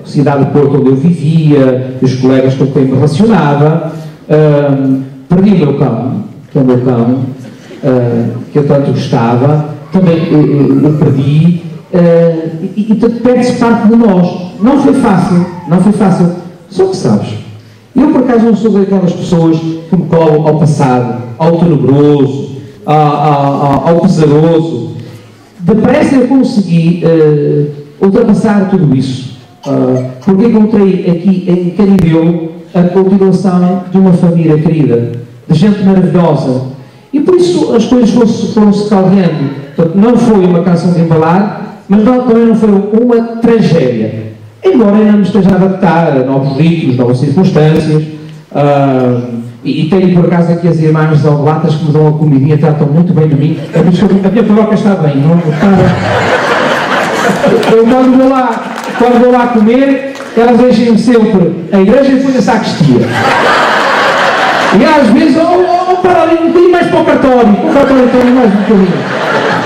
[SPEAKER 3] cidade de Porto onde eu vivia, os colegas com quem me relacionava, perdi o meu cão, que é o meu cão, que eu tanto gostava, também o perdi, e perde-se parte de nós. Não foi fácil, só que sabes, eu por acaso não sou daquelas pessoas que me colam ao passado, ao tenebroso, ao pesaroso. Depressa eu consegui ultrapassar tudo isso, porque encontrei aqui em Caribeu a continuação de uma família querida, de gente maravilhosa, e por isso as coisas foram-se caldeando. Portanto, não foi uma canção de embalar, mas também não foi uma tragédia, embora ainda me esteja a adaptar a novos ritmos, novas circunstâncias. E tenho por acaso aqui as irmãs oblatas que me dão a comidinha, tratam muito bem de mim. A minha paróquia está bem, não está? Eu quando vou lá comer, elas deixam-me sempre a igreja e depois a sacristia. E às vezes, para ali um bocadinho mais para o cartório também mais um bocadinho.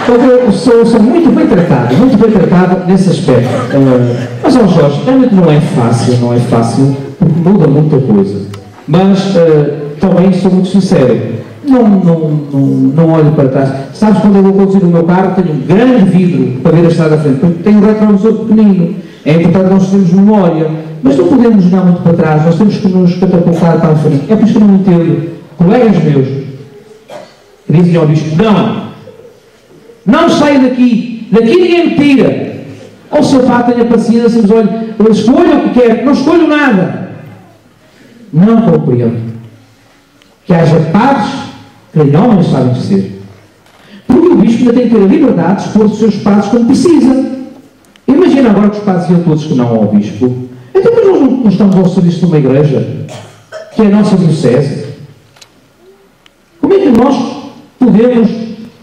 [SPEAKER 3] Então eu sou muito bem tratado nesse aspecto. Mas, ó Jorge, realmente não é fácil, porque muda muita coisa. Mas também sou muito sincero, não olho para trás. Sabes, quando eu vou conduzir o meu carro, tenho um grande vidro para ver a estrada à frente, porque tenho um retrovisor pequenino. É importante nós termos memória, mas não podemos jogar muito para trás, nós temos que nos catapultar para a frente. É por isso que eu não entendo colegas meus que dizem ao bispo: não saia daqui ninguém me tira. Ou seu pai tenha paciência, mas olha, eu escolho o que quer, não escolho nada. Não compreendo que haja padres que nem homens sabem ser. Porque o bispo ainda tem que ter a liberdade de expor os seus padres como precisa. Imagina agora que os padres iam todos que não ao bispo. Então, mas nós não estamos ao serviço de uma igreja, que é a nossa diocese. Como é que nós podemos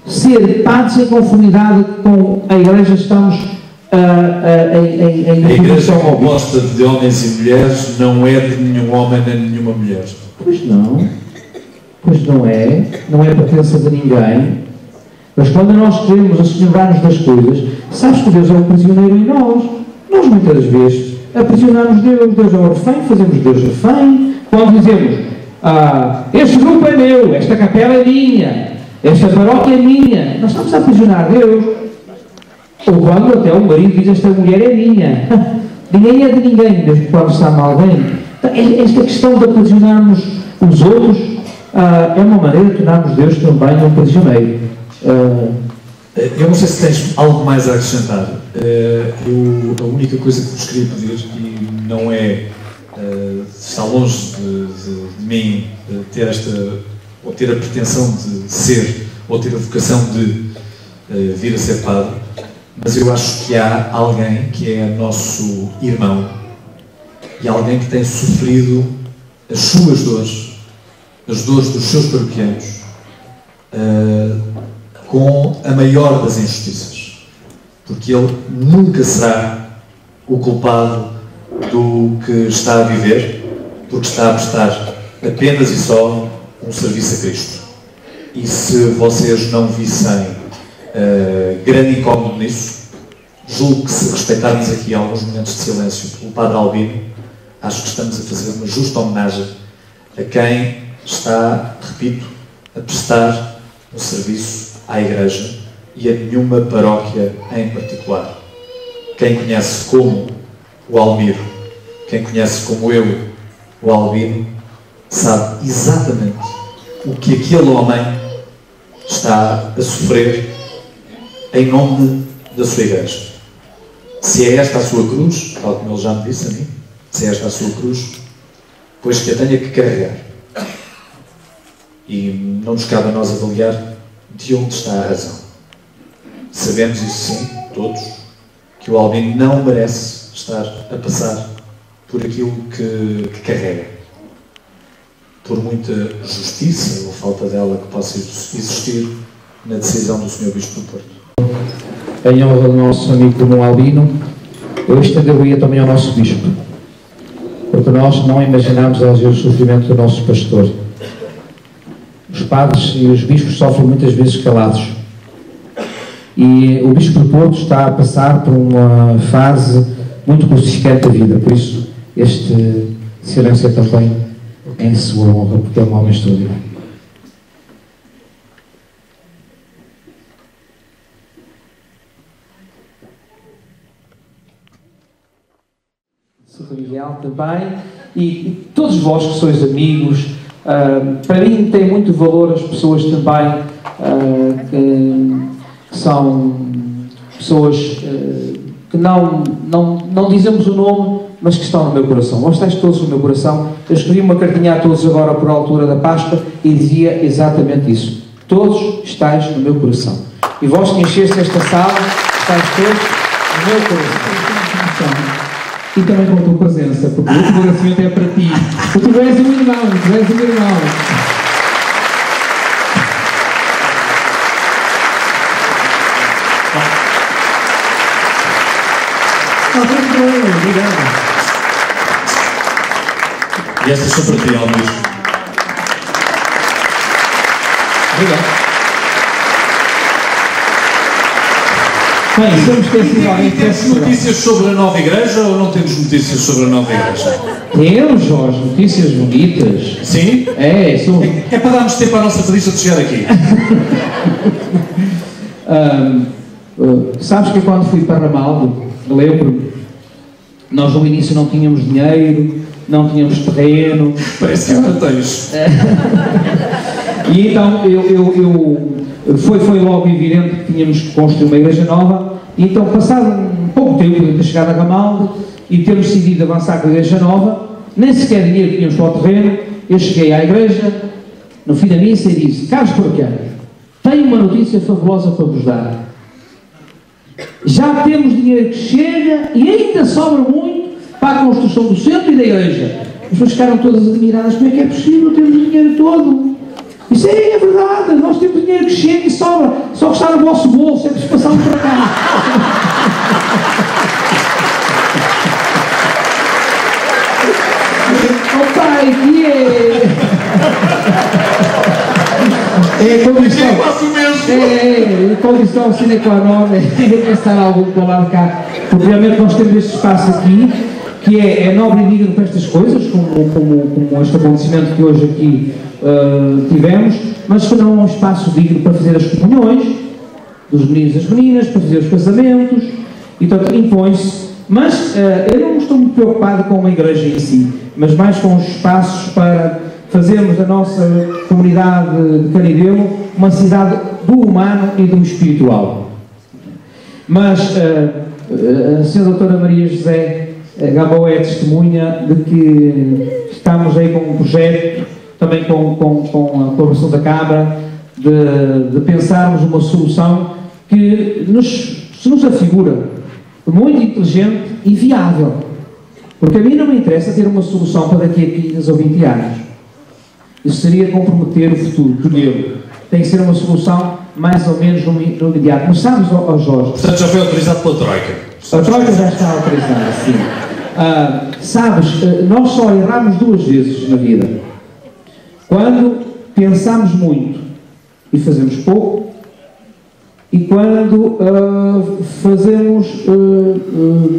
[SPEAKER 3] ser padres em conformidade com a igreja? Estamos em
[SPEAKER 2] a igreja composta de homens e mulheres não é de nenhum homem nem de nenhuma mulher.
[SPEAKER 3] Pois não é pertença de ninguém. Mas quando nós queremos assenhorar-nos das coisas, sabes que Deus é o prisioneiro em nós. Nós muitas vezes aprisionamos Deus. Deus é o refém, fazemos Deus refém. Quando dizemos: este grupo é meu, esta capela é minha, esta paróquia é minha, nós estamos a aprisionar Deus. Ou quando até o marido diz: esta mulher é minha. Ninguém é de ninguém, mesmo quando se ama alguém. Esta questão de aprisionarmos os outros é uma maneira de tornarmos Deus também um prisioneiro.
[SPEAKER 2] Eu não sei se tens algo mais a acrescentar. A única coisa que vos queria pedir, e não é, está longe de mim ter ou ter a pretensão de ser, ou ter a vocação de vir a ser padre, mas eu acho que há alguém que é nosso irmão e alguém que tem sofrido as suas dores, as dores dos seus paroquianos, com a maior das injustiças, porque ele nunca será o culpado do que está a viver, porque está a prestar apenas e só um serviço a Cristo. E se vocês não vissem grande incómodo nisso, julgo que se respeitarmos aqui alguns momentos de silêncio pelo Padre Albino, acho que estamos a fazer uma justa homenagem a quem está, repito, a prestar um serviço à Igreja e a nenhuma paróquia em particular. Quem conhece como o Almiro, quem conhece como eu o Albino, sabe exatamente o que aquele homem está a sofrer em nome da sua Igreja. Se é esta a sua cruz, tal como ele já me disse a mim, se é esta a sua cruz, pois que a tenha que carregar. E não nos cabe a nós avaliar de onde está a razão. Sabemos isso sim, todos, que o Albino não merece estar a passar por aquilo que carrega. Por muita justiça ou falta dela que possa existir na decisão do Sr. Bispo do Porto.
[SPEAKER 3] Em honra do nosso amigo comum Albino, eu estender-lhe também ao nosso Bispo, porque nós não imaginamos às vezes o sofrimento do nosso pastor. Os padres e os bispos sofrem muitas vezes calados. E o Bispo do Porto está a passar por uma fase muito crucificante da vida, por isso este silêncio é também em sua honra, porque é um homem extraordinário. Miguel também, e todos vós que sois amigos, para mim tem muito valor as pessoas também que são pessoas que não dizemos o nome, mas que estão no meu coração. Vós estáis todos no meu coração. Eu escrevi uma cartinha a todos agora por altura da Páscoa e dizia exatamente isso. Todos estáis no meu coração. E vós que encheste esta sala, estáis todos no meu coração. E também com a tua presença, porque o último agradecimento é para ti. Porque tu és um irmão, tu és um irmão. Obrigado.
[SPEAKER 2] E estas são para ti, Almiro. Obrigado.
[SPEAKER 3] Bem, somos
[SPEAKER 2] temos notícias sobre a nova igreja ou não temos notícias sobre a nova igreja?
[SPEAKER 3] Temos, Jorge, notícias bonitas.
[SPEAKER 2] Sim?
[SPEAKER 3] É
[SPEAKER 2] para darmos tempo à nossa polícia de chegar aqui.
[SPEAKER 3] Sabes que quando fui para Ramaldo, lembro-me, nós no início não tínhamos dinheiro, não tínhamos terreno.
[SPEAKER 2] Parece que agora tens.
[SPEAKER 3] E então foi logo evidente que tínhamos que construir uma igreja nova, e então passado um pouco tempo de ter chegado a Ramalde e termos decidido avançar com a igreja nova, nem sequer dinheiro tínhamos para o terreno, eu cheguei à igreja, no fim da missa, e disse: caros paroquianos, tenho uma notícia fabulosa para vos dar. Já temos dinheiro que chega e ainda sobra muito para a construção do centro e da igreja. As pessoas ficaram todas admiradas: como é que é possível termos o dinheiro todo? Isso é verdade, nós temos dinheiro que chega e sobra, só que está no vosso bolso, é preciso passarmos para cá. Oh pai, que é condição, é condição sine qua non, é pensar algo para lá de cá, porque realmente nós temos este espaço aqui, que é nobre e digno para estas coisas, como este acontecimento que hoje aqui tivemos, mas que não é um espaço digno para fazer as comunhões dos meninos e das meninas, para fazer os casamentos, e portanto impõe-se. Mas eu não estou muito preocupado com a igreja em si, mas mais com os espaços para fazermos da nossa comunidade de Canidelo uma cidade do humano e do espiritual. Mas a senhora doutora Maria José Gamboa é testemunha de que estamos aí com um projeto, também com a colaboração da Câmara, de pensarmos uma solução que se nos afigura muito inteligente e viável. Porque a mim não me interessa ter uma solução para daqui a 15 ou 20 anos. Isso seria comprometer o futuro do meu. Tem que ser uma solução mais ou menos no imediato. Mas sabes, Jorge...
[SPEAKER 2] Portanto, já foi autorizado pela Troika.
[SPEAKER 3] A Troika já está autorizada, sim. Sabes, nós só erramos 2 vezes na vida. Quando pensamos muito e fazemos pouco, e quando fazemos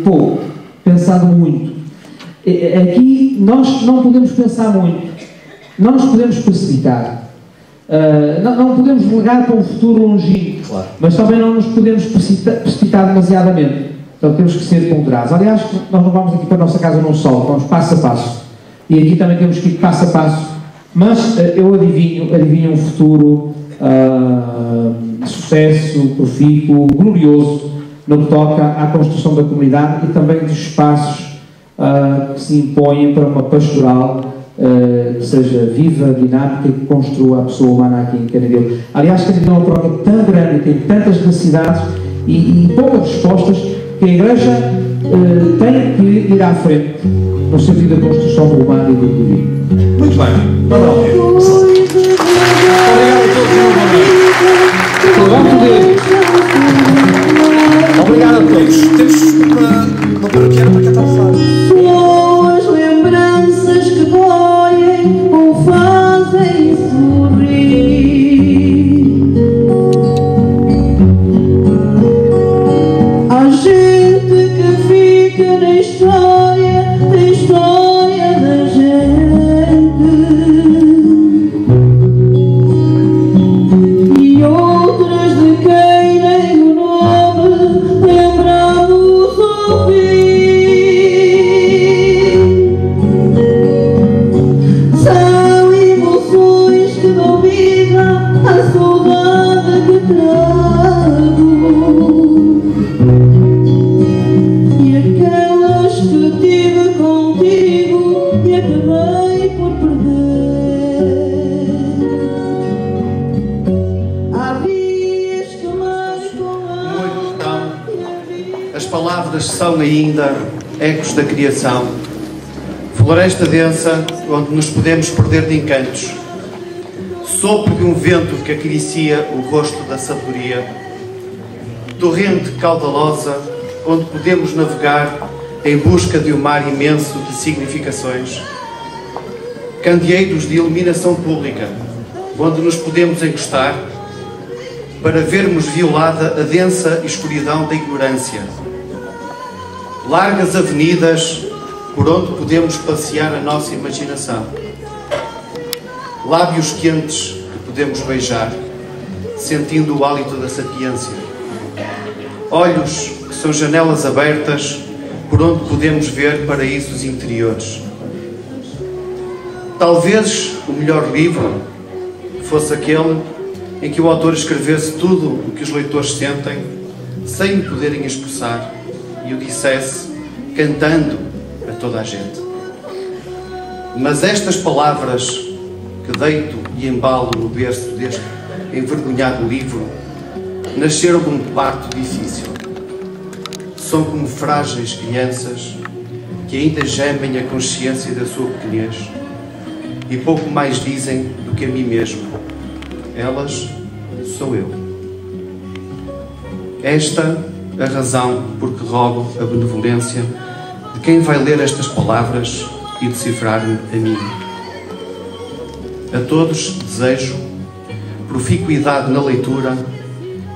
[SPEAKER 3] pouco, pensando muito. Aqui nós não podemos pensar muito, não nos podemos precipitar, não podemos ligar para um futuro longínquo, claro. Mas também não nos podemos precipitar demasiadamente. Então temos que ser ponderados. Aliás, nós não vamos aqui para a nossa casa num sol, vamos passo a passo. E aqui também temos que ir passo a passo. Mas eu adivinho um futuro de sucesso, profícuo, glorioso, no que toca à construção da comunidade e também dos espaços que se impõem para uma pastoral que seja viva, dinâmica e que construa a pessoa humana aqui em Canideu. Aliás, Canideu é uma paróquia tão grande, tem tantas necessidades e poucas respostas, que a Igreja tem que ir à frente no sentido da construção do humano e do divino.
[SPEAKER 2] Muito bem. Obrigado a todos. Temos uma paroquiana para cantar fado.
[SPEAKER 4] As lembranças que doem ou fazem sorrir. Há gente que fica na história da gente. E outras de quem nem o nome lembramos ouvir. São emoções que dão vida à saudade que trago. E aquelas que tive contigo e acabei por perder. Há dias que marcam
[SPEAKER 5] As palavras são ainda ecos da criação, floresta densa onde nos podemos perder de encantos, sopro de um vento que acaricia o rosto da sabedoria, torrente caudalosa onde podemos navegar em busca de um mar imenso de significações, candeeiros de iluminação pública onde nos podemos encostar para vermos violada a densa escuridão da ignorância, largas avenidas por onde podemos passear a nossa imaginação, lábios quentes que podemos beijar, sentindo o hálito da sapiência, olhos que são janelas abertas por onde podemos ver paraísos interiores. Talvez o melhor livro fosse aquele em que o autor escrevesse tudo o que os leitores sentem sem o poderem expressar e o dissesse cantando a toda a gente. Mas estas palavras que deito e embalo no berço deste envergonhado livro nasceram de um parto difícil. São como frágeis crianças que ainda gemem a consciência da sua pequenez e pouco mais dizem do que a mim mesmo. Elas sou eu. Esta a razão por que rogo a benevolência de quem vai ler estas palavras e decifrar-me a mim. A todos desejo proficuidade na leitura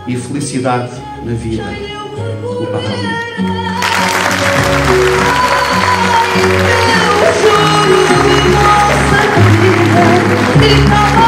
[SPEAKER 5] e felicidade na vida. O Padre
[SPEAKER 4] Eu choro de nossa vida.